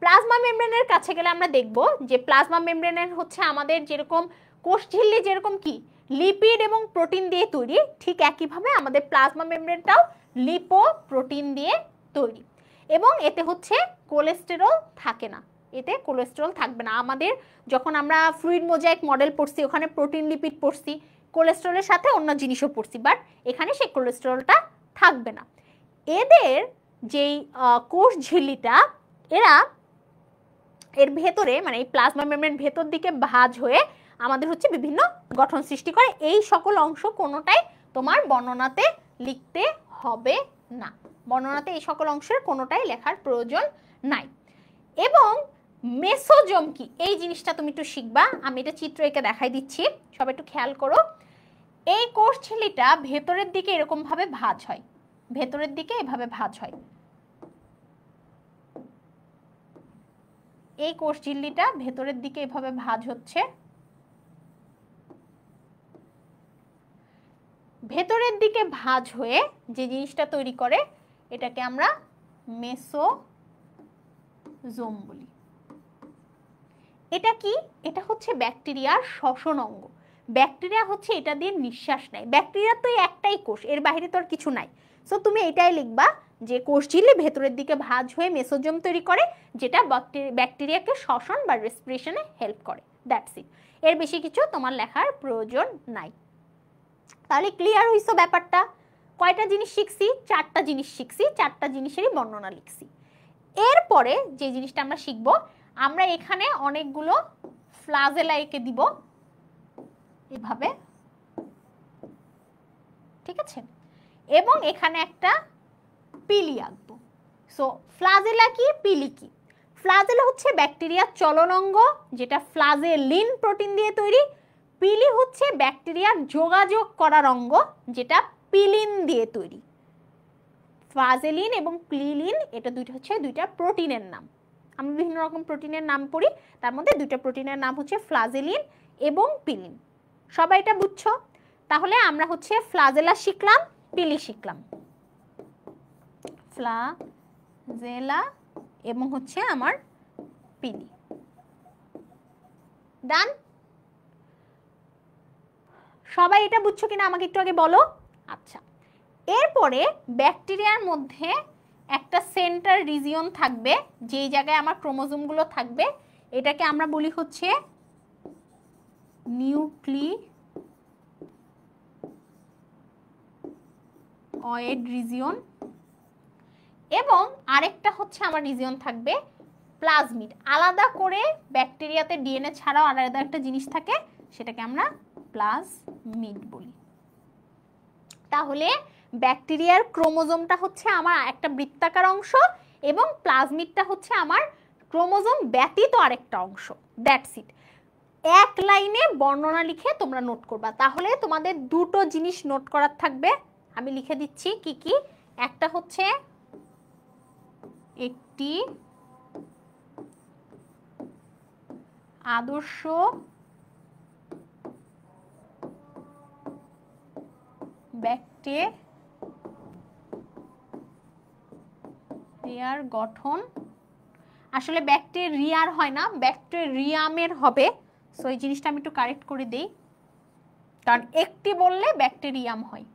প্লাজমা মেমব্রেনের কাছে গেলে আমরা দেখব যে প্লাজমা মেমব্রেনের হচ্ছে আমাদের যেরকম কোষ ঝিল্লি যেরকম কি লিপিড এবং প্রোটিন দিয়ে তৈরি, ঠিক একইভাবে আমাদের প্লাজমা মেমব্রেনটাও লিপোপ্রোটিন দিয়ে তৈরি, এবং এতে হচ্ছে কোলেস্টেরল থাকে না, এতে কোলেস্টেরল থাকবে না। আমাদের যখন আমরা ফ্লুইড মোজাইক মডেল পড়ছি, ওখানে প্রোটিন লিপিড পড়ছি, কোলেস্টেরলের সাথে অন্য জিনিসও পড়ছি, বাট এখানে সেই কোলেস্টেরলটা থাকবে না। এদের যেই কোষ ঝিল্লিটা, এর ভেতরে মানে এই প্লাজমা মেমব্রেন ভেতর দিকে ভাঁজ হয়ে আমাদের হচ্ছে বিভিন্ন গঠন সৃষ্টি করে। এই সকল অংশ কোনোটাই তোমার বর্ণনাতে লিখতে হবে না, বর্ণনাতে এই সকল অংশের কোনোটাই লেখার প্রয়োজন নাই। এবং মেসোজোম কি, এই জিনিসটা তুমি একটু শিখবা, আমি এটা চিত্র এঁকে দেখাই দিচ্ছি, সবাই একটু খেয়াল করো। এই কোষ ঝিল্লিটা ভেতরের দিকে এরকম ভাবে ভাঁজ হয়, ভেতরের দিকে এভাবে ভাঁজ হয়, এই কোষ ঝিল্লিটা ভেতরের দিকে এভাবে ভাঁজ হচ্ছে, ভেতরের দিকে ভাঁজ হয়ে যে জিনিসটা তৈরি করে এটাকে আমরা মেসোজোম বলি। এটা কি? এটা হচ্ছে ব্যাকটেরিয়ার শ্বসন অঙ্গ। ব্যাকটেরিয়া হচ্ছে এটা দিয়ে নিঃশ্বাস নেয়, ব্যাকটেরিয়া তো একটাই কোষ, এর বাইরে তো আর কিছু নাই। সো তুমি এটাই লিখবা যে কোষ ঝিল্লি ভেতরের দিকে ভাঁজ হয়ে মেসোজোম তৈরি করে, যেটা ব্যাকটেরিয়াকে শ্বসন বা রেসপিরেশনে হেল্প করে, দ্যাটস ইট। এর বেশি কিছু তোমার লেখার প্রয়োজন নাই। তাহলে ক্লিয়ার হইছো ব্যাপারটা? কয়টা জিনিস শিখছি? চারটা জিনিস শিখছি, চারটা জিনিসেরই বর্ণনা লিখছি। এরপরে যে জিনিসটা আমরা শিখব, আমরা এখানে অনেকগুলো ফ্লাজেলা এঁকে দিব এভাবে, ঠিক আছে, এবং এখানে একটা পিলি আঁকবো। সো ফ্লাজেলা কি, পিলি কি? ফ্লাজেলা হচ্ছে ব্যাকটেরিয়ার চলন অঙ্গ, যেটা ফ্লাজেলিন প্রোটিন দিয়ে তৈরি। পিলি হচ্ছে ব্যাকটেরিয়ার যোগাযোগ করার অঙ্গ, যেটা পিলিন দিয়ে তৈরি। ফ্লাজেলিন এবং পিলিন এটা দুইটা হচ্ছে দুইটা প্রোটিনের নাম। আমরা বিভিন্ন রকম প্রোটিনের নাম পড়ি, তার মধ্যে দুইটা প্রোটিনের নাম হচ্ছে ফ্লাজেলিন এবং পিলিন। সবাই এটা বুঝছো? তাহলে আমরা হচ্ছে ফ্লাজেলা শিখলাম, পিলি শিখলাম। ফ্লাজেলা এবং হচ্ছে আমার পিলি। ডান? সবাই এটা বুঝছো কিনা আমাকে একটু আগে বলো। আচ্ছা, এরপরে ব্যাকটেরিয়ার মধ্যে একটা সেন্টার রিজিয়ন থাকবে, যেই জায়গায় আমার ক্রোমোজোমগুলো থাকবে, এটাকে আমরা বলি হচ্ছে নিউক্লিওয়েড রিজিয়ন। এবং আরেকটা হচ্ছে আমার রিজিয়ন থাকবে প্লাজমিড। আলাদা করে ব্যাকটেরিয়াতে ডিএনএ ছাড়াও আলাদা একটা জিনিস থাকে, সেটাকে আমরা প্লাজমিড বলি। তাহলে ব্যাকটেরিয়ার ক্রোমোজোমটা হচ্ছে আমার একটা বৃত্তাকার অংশ এবং প্লাজমিডটা হচ্ছে আমার ক্রোমোজোম ব্যতীত আরেকটা অংশ। That's it. এক লাইনে বর্ণনা লিখে তোমরা নোট করবা। তাহলে তোমাদের দুটো জিনিস নোট করার থাকবে, আমি লিখে দিচ্ছি কি কি। একটা হচ্ছে একটি আদর্শ ব্যাকটেরিয়ার গঠন, আসলে ব্যাকটেরিয়ার হয় না, ব্যাকটেরিয়ামের হবে। সো এই জিনিসটা আমি একটু কারেক্ট করে দেই, কারণ একটি বললে ব্যাকটেরিয়াম হয়।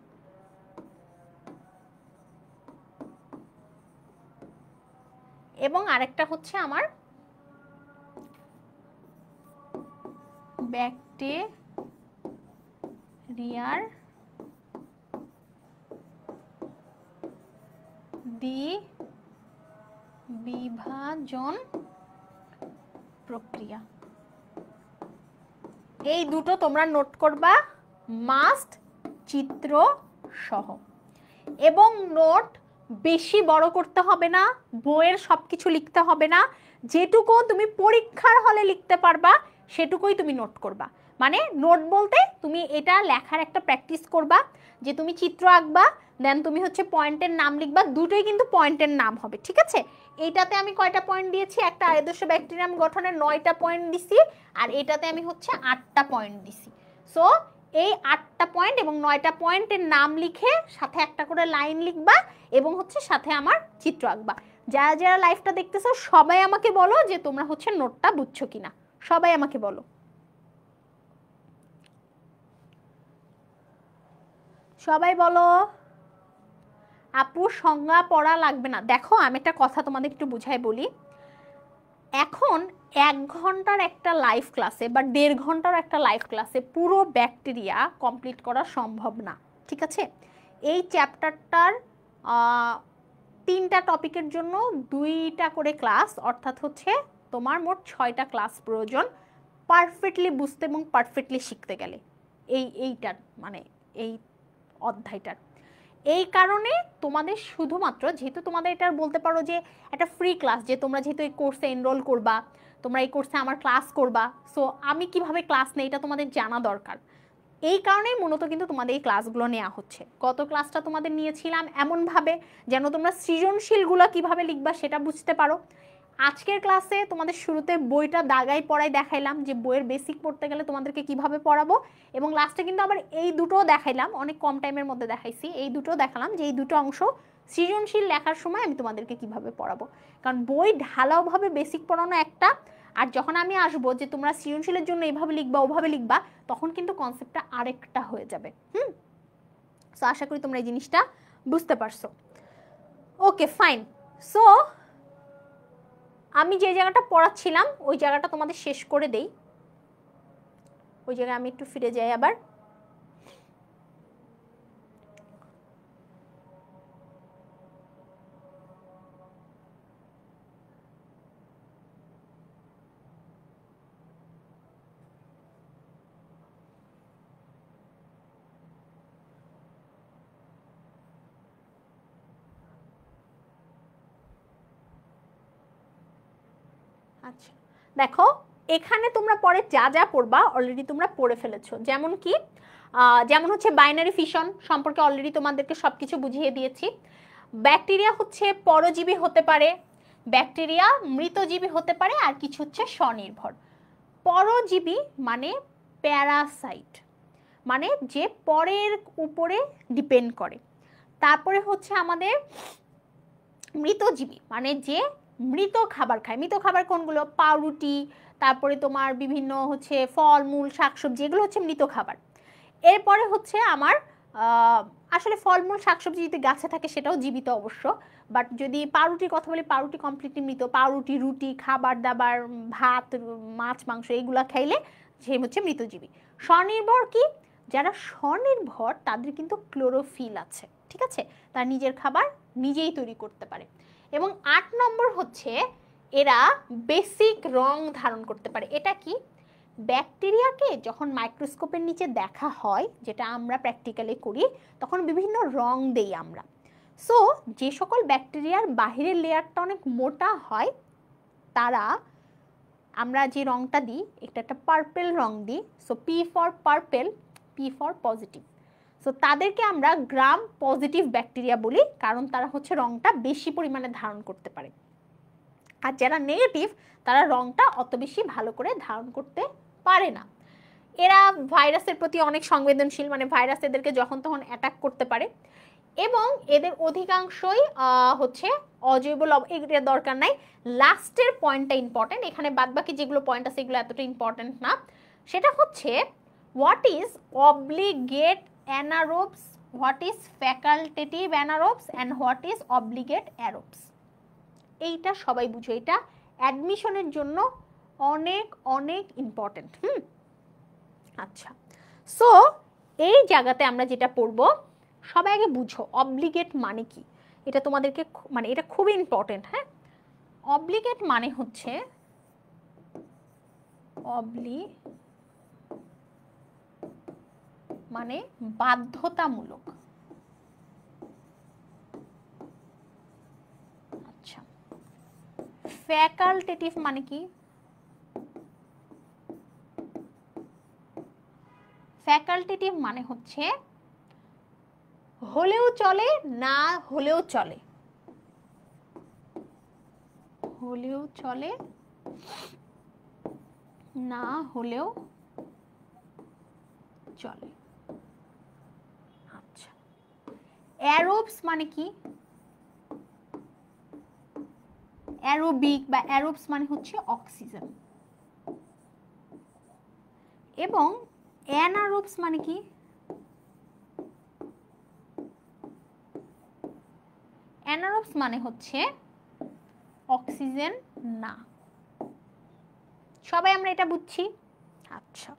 এবং আরেকটা হচ্ছে আমার ব্যাকটেরিয়ার বিভাজন প্রক্রিয়া। এই দুটো তোমরা নোট করবা মাস্ট, চিত্র সহ। এবং নোট বেশি বড় করতে হবে না, বইয়ের সবকিছু লিখতে হবে না, যেটুকু তুমি পরীক্ষার হলে লিখতে পারবা সেটুকুই তুমি নোট করবা। মানে নোট বলতে তুমি এটা লেখার একটা প্র্যাকটিস করবা, যে তুমি চিত্র আঁকবা, দেন তুমি হচ্ছে পয়েন্টের নাম লিখবা, দুটোই কিন্তু পয়েন্টের নাম হবে, ঠিক আছে? এইটাতে আমি কয়টা পয়েন্ট দিয়েছি, একটা আদর্শ ব্যাকটেরিয়াম গঠনের 9টা পয়েন্ট দিছি, আর এটাতে আমি হচ্ছে 8টা পয়েন্ট দিছি। সো এই 8টা পয়েন্ট এবং 9টা পয়েন্টের নাম লিখে সাথে একটা করে লাইন লিখবা এবং হচ্ছে সাথে আমার চিত্র আঁকবা। যারা যারা লাইভটা দেখতেছো সবাই আমাকে বলো যে তোমরা হচ্ছে নোটটা বুঝছো কিনা, সবাই আমাকে বলো। সবাই বলো। আপু সংজ্ঞা পড়া লাগবে না। দেখো আমি একটা কথা তোমাদের একটু বুঝাই বলি। এখন 1 ঘন্টার একটা লাইভ ক্লাসে বা 1.5 ঘন্টার একটা লাইভ ক্লাসে পুরো ব্যাকটেরিয়া কমপ্লিট করা সম্ভব না, ঠিক আছে? এই চ্যাপ্টারটার 3টা টপিকের জন্য 2টা করে ক্লাস, অর্থাৎ হচ্ছে তোমার মোট 6টা ক্লাস প্রয়োজন পারফেক্টলি বুঝতে এবং পারফেক্টলি শিখতে গেলে এইটার মানে এই অধ্যায়টার। এই কারণে তোমাদের শুধুমাত্র, যেহেতু তোমাদের এটা বলতে পারো যে একটা ফ্রি ক্লাস, যে তোমরা যেহেতু এই কোর্সে এনরোল করবা, তোমরা এই কোর্সে আমার ক্লাস করবা, সো আমি কিভাবে ক্লাস নেই এটা তোমাদের জানা দরকার। এই কারণেই মূলত কিন্তু তোমাদের এই ক্লাসগুলো নেওয়া হচ্ছে। গত ক্লাসটা তোমাদের নিয়েছিলাম এমনভাবে যেন তোমরা সৃজনশীলগুলো কিভাবে লিখবা সেটা বুঝতে পারো। আজকের ক্লাসে তোমাদের শুরুতে বইটা দাগাই পড়াই দেখাইলাম যে বইয়ের বেসিক পড়তে গেলে তোমাদেরকে কিভাবে পড়াবো, এবং লাস্টে কিন্তু আবার এই দুটো দেখাইলাম, অনেক কম টাইমের মধ্যে দেখাইছি, এই দুটো দেখালাম যে এই দুটো অংশ সৃজনশীল লেখার সময় আমি তোমাদেরকে কিভাবে পড়াবো। কারণ বই ঢালাওভাবে বেসিক পড়ানো একটা, আর যখন আমি আসবো যে তোমরা সৃজনশীলের জন্য এইভাবে লিখবা ওভাবে লিখবা, তখন কিন্তু কনসেপ্টটা আরেকটা হয়ে যাবে। সো আশা করি তোমরা এই জিনিসটা বুঝতে পারছো। Okay fine. সো আমি যে জায়গাটা পড়াচ্ছিলাম ওই জায়গাটা তোমাদের শেষ করে দেই। ওই জায়গায় আমি একটু ফিরে যাই আবার। আচ্ছা দেখো, এখানে তোমরা পরে যা যা পড়বা অলরেডি তোমরা পড়ে ফেলেছো। যেমন কি যেমন হচ্ছে বাইনারি ফিশন সম্পর্কে অলরেডি তোমাদেরকে সবকিছু বুঝিয়ে দিয়েছি। ব্যাকটেরিয়া হচ্ছে পরজীবী হতে পারে, ব্যাকটেরিয়া মৃতজীবী হতে পারে, আর কিছু হচ্ছে স্বনির্ভর। পরজীবী মানে প্যারাসাইট, মানে যে পরের উপরে ডিপেন্ড করে। তারপরে হচ্ছে আমাদের মৃতজীবী, মানে যে মৃত খাবার খায়। মৃত খাবার কোনগুলো? পাউরুটি, তারপরে তোমার বিভিন্ন হচ্ছে ফলমূল, শাকসবজি, এগুলো হচ্ছে মৃত খাবার। এরপরে হচ্ছে আমার আসলে ফলমূল শাকসবজি যদি গাছে থাকে সেটাও জীবিত অবশ্য, বাট যদি পাউরুটির কথা বলি, পাউরুটি কমপ্লিটলি মৃত। পাউরুটি, রুটি, খাবার দাবার, ভাত, মাছ, মাংস এগুলা খাইলে সে হচ্ছে মৃতজীবী। স্বনির্ভর কি? যারা স্বনির্ভর তাদের কিন্তু ক্লোরোফিল আছে, ঠিক আছে, তারা নিজের খাবার নিজেই তৈরি করতে পারে। এবং 8 নম্বর হচ্ছে এরা বেসিক রং ধারণ করতে পারে। এটা কি? ব্যাকটেরিয়াকে যখন মাইক্রোস্কোপের নিচে দেখা হয়, যেটা আমরা প্র্যাকটিক্যালি করি, তখন বিভিন্ন রং দেই আমরা। সো যে সকল ব্যাকটেরিয়ার বাহিরের লেয়ারটা অনেক মোটা হয়, তারা, আমরা যে রংটা দিই, একটা পার্পেল রং দিই। So P for purple, P for positive. So তাদেরকে আমরা গ্রাম পজিটিভ ব্যাকটেরিয়া বলি, কারণ তারা হচ্ছে রংটা বেশি পরিমাণে ধারণ করতে পারে। আর যারা নেগেটিভ, তারা রংটা অত বেশি ভালো করে ধারণ করতে পারে না। এরা ভাইরাসের প্রতি অনেক সংবেদনশীল, মানে ভাইরাস এদেরকে যখন তখন অ্যাটাক করতে পারে। এবং এদের অধিকাংশই হচ্ছে অজৈব লবণ, এগুলো দরকার নাই। লাস্টের পয়েন্টটা ইম্পর্টেন্ট, এখানে বাদবাকি যেগুলো পয়েন্ট আছে এগুলো এতটা ইম্পর্টেন্ট না। সেটা হচ্ছে what is obligate anaerobes, what is facultative anaerobes and what is obligate aerobes. এইটা সবাই বুঝো, এটা অ্যাডমিশনের জন্য অনেক অনেক ইম্পর্টেন্ট। আচ্ছা, সো এই জায়গাতে আমরা যেটা পড়বো, সবাই আগে বুঝো অব্লিগেট মানে কি। এটা তোমাদেরকে মানে এটা খুবই ইম্পর্টেন্ট। হ্যাঁ, অব্লিগেট মানে হচ্ছে মানে বাধ্যতামূলক। আচ্ছা, ফ্যাকাল্টেটিভ মানে কি? ফ্যাকাল্টেটিভ মানে হচ্ছে হলেও চলে, না হলেও চলে, হলেও চলে, না হলেও চলে। আচ্ছা, অ্যারোবস মানে কি? অ্যারোবিক বা অ্যারোবস মানে হচ্ছে অক্সিজেন। এবং অ্যানারোবস মানে কি? অ্যানারোবস মানে হচ্ছে অক্সিজেন না। সবাই আমরা এটা বুঝছি? আচ্ছা,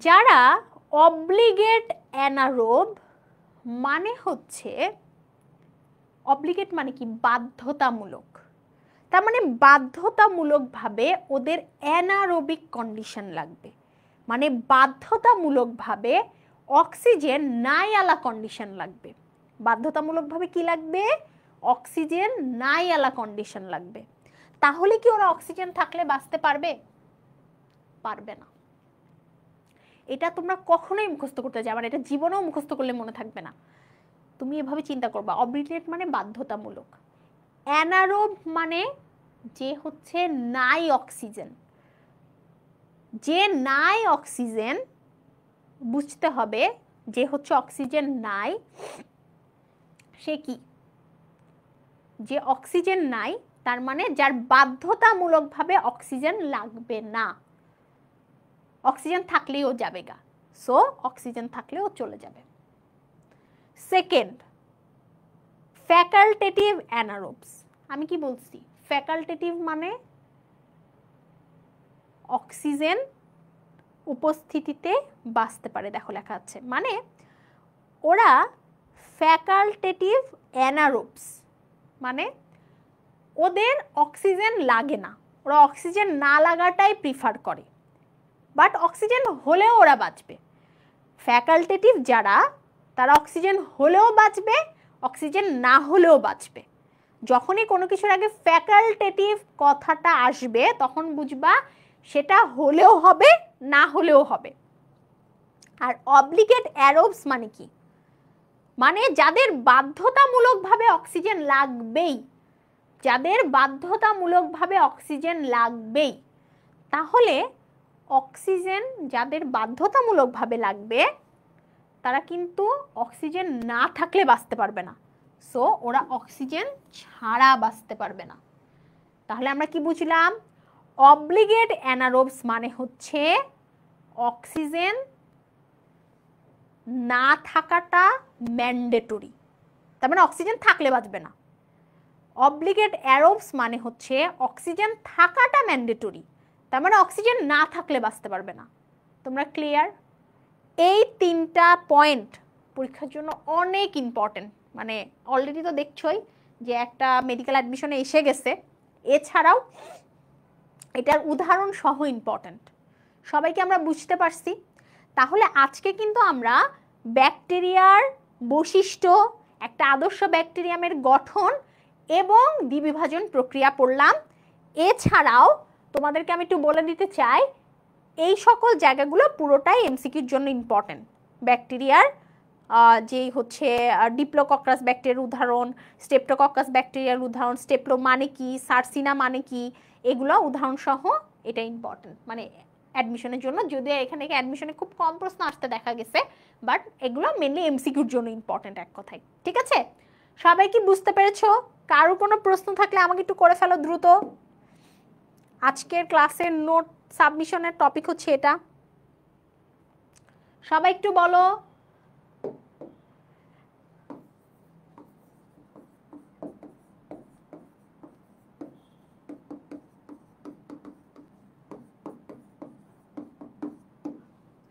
যারা অব্লিগেট অ্যানারোব মানে হচ্ছে, অব্লিগেট মানে কি? বাধ্যতামূলক। তার মানে বাধ্যতামূলকভাবে ওদের অ্যানারোবিক কন্ডিশন লাগবে, মানে বাধ্যতামূলকভাবে অক্সিজেন নাই আলা কন্ডিশন লাগবে। বাধ্যতামূলকভাবে কি লাগবে? অক্সিজেন নাই আলা কন্ডিশন লাগবে। তাহলে কি ওরা অক্সিজেন থাকলে বাঁচতে পারবে? পারবে না। এটা তোমরা কখনোই মুখস্থ করতে যাবে না, এটা জীবনেও মুখস্থ করলে মনে থাকবে না। তুমি এভাবে চিন্তা করবা, অব্লিগেট মানে বাধ্যতামূলক, অ্যানারোব মানে যে হচ্ছে নাই অক্সিজেন। যে নাই অক্সিজেন, বুঝতে হবে যে হচ্ছে অক্সিজেন নাই, সে কি? যে অক্সিজেন নাই তার মানে যার বাধ্যতামূলকভাবে অক্সিজেন লাগবে না। অক্সিজেন থাকলেও যাবে গা, সো অক্সিজেন থাকলেও চলে যাবে। Second, facultative anaerobes. আমি কি বলছি? ফ্যাকাল্টেটিভ মানে অক্সিজেন উপস্থিতিতে বাঁচতে পারে। দেখো লেখা আছে, মানে ওরা ফ্যাকাল্টেটিভ অ্যানারোবস, মানে ওদের অক্সিজেন লাগে না, ওরা অক্সিজেন না লাগাটাই প্রিফার করে, বাট অক্সিজেন হলেও ওরা বাঁচবে। ফ্যাকাল্টেটিভ যারা, তারা অক্সিজেন হলেও বাঁচবে, অক্সিজেন না হলেও বাঁচবে। যখনই কোনো কিছুর আগে ফ্যাকাল্টেটিভ কথাটা আসবে তখন বুঝবা সেটা হলেও হবে, না হলেও হবে। আর অব্লিগেট অ্যারোবস মানে কি? মানে যাদের বাধ্যতামূলকভাবে অক্সিজেন লাগবেই, যাদের বাধ্যতামূলকভাবে অক্সিজেন লাগবেই। তাহলে অক্সিজেন যাদের বাধ্যতামূলকভাবে লাগবে, তারা কিন্তু অক্সিজেন না থাকলে বাঁচতে পারবে না। সো ওরা অক্সিজেন ছাড়া বাঁচতে পারবে না। তাহলে আমরা কি বুঝলাম? অব্লিগেট অ্যানারোবস মানে হচ্ছে অক্সিজেন না থাকাটা ম্যান্ডেটরি, তার মানে অক্সিজেন থাকলে বাঁচবে না। অব্লিগেট অ্যারোবস মানে হচ্ছে অক্সিজেন থাকাটা ম্যান্ডেটরি, তার মানে অক্সিজেন না থাকলে বাঁচতে পারবে না। তোমরা ক্লিয়ার? এই তিনটা পয়েন্ট পরীক্ষার জন্য অনেক ইম্পর্টেন্ট। মানে অলরেডি তো দেখছোই যে একটা মেডিকেল অ্যাডমিশনে এসে গেছে, এছাড়াও এটার উদাহরণ সহ ইম্পর্টেন্ট। সবাইকে আমরা বুঝতে পারছি? তাহলে আজকে কিন্তু আমরা ব্যাকটেরিয়ার বৈশিষ্ট্য, একটা আদর্শ ব্যাকটেরিয়ামের গঠন এবং দ্বিবিভাজন প্রক্রিয়া পড়লাম। এছাড়াও তোমাদেরকে আমি একটু বলে দিতে চাই, এই সকল জায়গাগুলো পুরোটাই এমসিকিউর জন্য ইম্পর্টেন্ট। ব্যাকটেরিয়ার যেই হচ্ছে ডিপ্লোকক্কাস ব্যাকটেরিয়ার উদাহরণ, স্টেপ্টোকক্কাস ব্যাকটেরিয়ার উদাহরণ, স্টেপ্লো মানে কি, সার্সিনা মানে কি, এগুলো উদাহরণ সহ এটা ইম্পর্টেন্ট মানে অ্যাডমিশনের জন্য। যদিও এখানে অ্যাডমিশনে খুব কম প্রশ্ন আসতে দেখা গেছে, বাট এগুলো মেনলি এমসিকিউর জন্য ইম্পর্টেন্ট এক কথায়। ঠিক আছে, সবাই কি বুঝতে পেরেছো? কারো কোনো প্রশ্ন থাকলে আমাকে একটু করে ফেলো দ্রুত। আজকের ক্লাসের নোট সাবমিশনের টপিক হচ্ছে এটা, সবাই একটু বলো।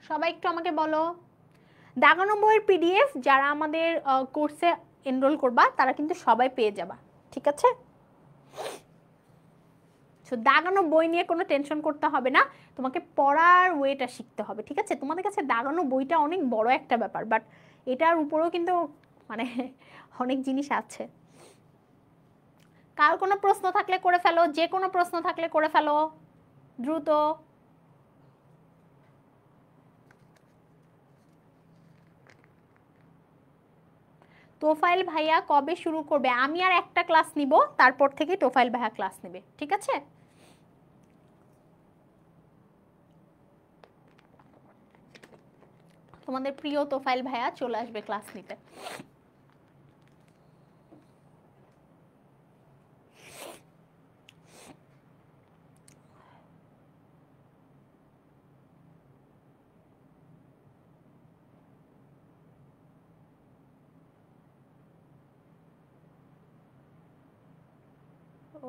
সবাই একটু আমাকে বলো। দাগানো বইয়ের পিডিএফ যারা আমাদের কোর্সে এনরোল করবা তারা কিন্তু সবাই পেয়ে যাবা, ঠিক আছে? সো দাগানো বই নিয়ে কোনো টেনশন করতে হবে না, তোমাকে পড়ার ওয়েটা শিখতে হবে, ঠিক আছে? তোমাদের কাছে দাগানো বইটা অনেক বড় একটা ব্যাপার, বাট এটার উপরেও কিন্তু মানে অনেক জিনিস আছে। কার কোনো প্রশ্ন থাকলে করে ফেলো, যে কোনো প্রশ্ন থাকলে করে ফেলো দ্রুত। তোফাইল ভাইয়া কবে শুরু করবে? আমি আর একটা ক্লাস নিব, তারপর থেকে তোফাইল ভাইয়া ক্লাস নেবে, ঠিক আছে? তোমাদের প্রিয় তোফাইল ভাইয়া চলে আসবে ক্লাস নিতে।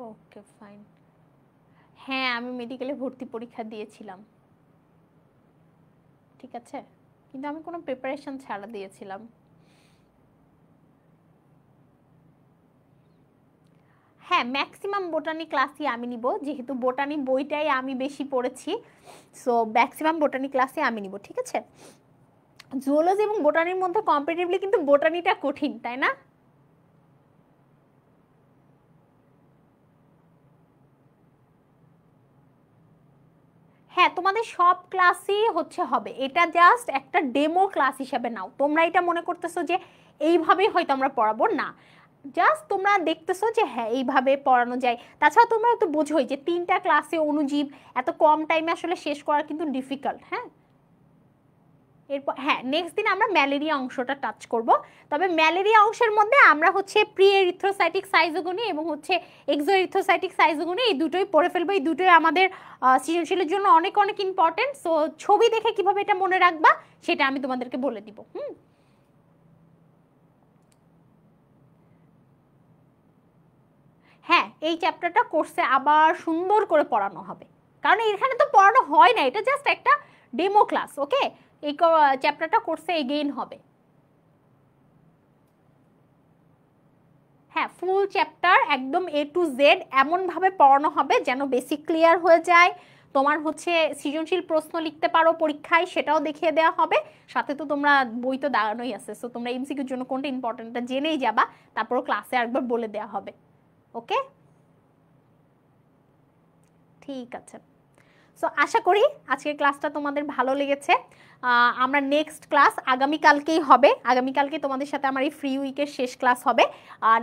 Okay fine. হ্যাঁ, আমি মেডিকেলে ভর্তি পরীক্ষা দিয়েছিলাম, ঠিক আছে, কিন্তু আমি কোনো প্রিপারেশন ছাড়া দিয়েছিলাম। হ্যাঁ, ম্যাক্সিমাম বোটানি ক্লাসই আমি নিব, যেহেতু বোটানি বইটাই আমি বেশি পড়েছি, সো ম্যাক্সিমাম বোটানি ক্লাসই আমি নিব, ঠিক আছে? জুওলজি এবং বোটানির মধ্যে কম্পারেটিভলি কিন্তু বোটানিটা কঠিন, তাই না? হ্যাঁ, তোমাদের সব ক্লাসই হচ্ছে হবে, এটা জাস্ট একটা ডেমো ক্লাস হিসাবে নাও। তোমরা এটা মনে করতেছো যে এইভাবেই হয়তো আমরা পড়াবো না, জাস্ট তোমরা দেখতেছো যে হ্যাঁ এইভাবে পড়ানো যায়। তাছাড়া তোমরা তো বোঝোই যে 3টা ক্লাসে অনুজীব এত কম টাইমে আসলে শেষ করা কিন্তু ডিফিকাল্ট। হ্যাঁ, এরপর হ্যাঁ নেক্সট দিন আমরা ম্যালেরিয়া অংশটা টাচ করব। তবে ম্যালেরিয়া অংশের মধ্যে আমরা হচ্ছে প্রি এরিথ্রোসাইটিক সাইজোগনি এবং হচ্ছে এক্সো এরিথ্রোসাইটিক সাইজোগনি এই দুটোই পড়ে ফেলবো। এই দুটোই আমাদের সৃজনশীলের জন্য অনেক অনেক ইম্পর্টেন্ট। সো ছবি দেখে কিভাবে এটা মনে রাখবা সেটা আমি তোমাদেরকে বলে দিব। হ্যাঁ, এই চ্যাপ্টারটা কোর্সে আবার সুন্দর করে পড়ানো হবে, কারণ এখানে তো পড়ানো হয় না, এটা জাস্ট একটা ডেমো ক্লাস। ওকে, এই চ্যাপ্টারটা কোর্সে এগেইন হবে। হ্যাঁ, ফুল চ্যাপ্টার একদম A to Z এমনভাবে পড়ানো হবে যেন বেসিক ক্লিয়ার হয়ে যায়। তোমার হচ্ছে সৃজনশীল প্রশ্ন লিখতে পারো পরীক্ষায়, সেটাও দেখিয়ে দেওয়া হবে। সাথে তো তোমরা বই তো দাঁড়ানোই আছে, সো তোমরা এমসিকিউর জন্য কোনটা ইম্পর্টেন্টটা জেনেই যাবা, তারপর ক্লাসে আরেকবার বলে দেওয়া হবে। ওকে, ঠিক আছে। সো আশা করি আজকের ক্লাসটা তোমাদের ভালো লেগেছে। আমরা নেক্সট ক্লাস আগামীকালকেই হবে, আগামীকালকে তোমাদের সাথে আমার এই ফ্রি উইকের শেষ ক্লাস হবে।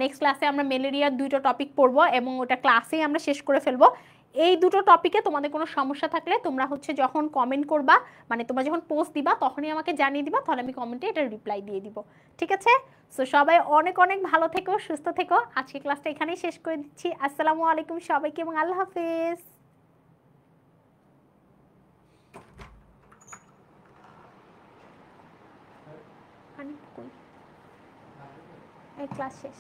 নেক্সট ক্লাসে আমরা ম্যালেরিয়ার 2টা টপিক পড়বো এবং ওটা ক্লাসেই আমরা শেষ করে ফেলবো। এই দুটো টপিকে তোমাদের কোনো সমস্যা থাকলে তোমরা হচ্ছে যখন কমেন্ট করবা, মানে তোমরা যখন পোস্ট দিবা তখনই আমাকে জানিয়ে দিবা, তাহলে আমি কমেন্টে এটা রিপ্লাই দিয়ে দিব। ঠিক আছে? সো সবাই অনেক অনেক ভালো থেকো, সুস্থ থেকো। আজকে ক্লাসটা এখানেই শেষ করে দিচ্ছি। আসসালামু আলাইকুম সবাইকে এবং আল্লাহ হাফেজ। এই ক্লাস শেষ।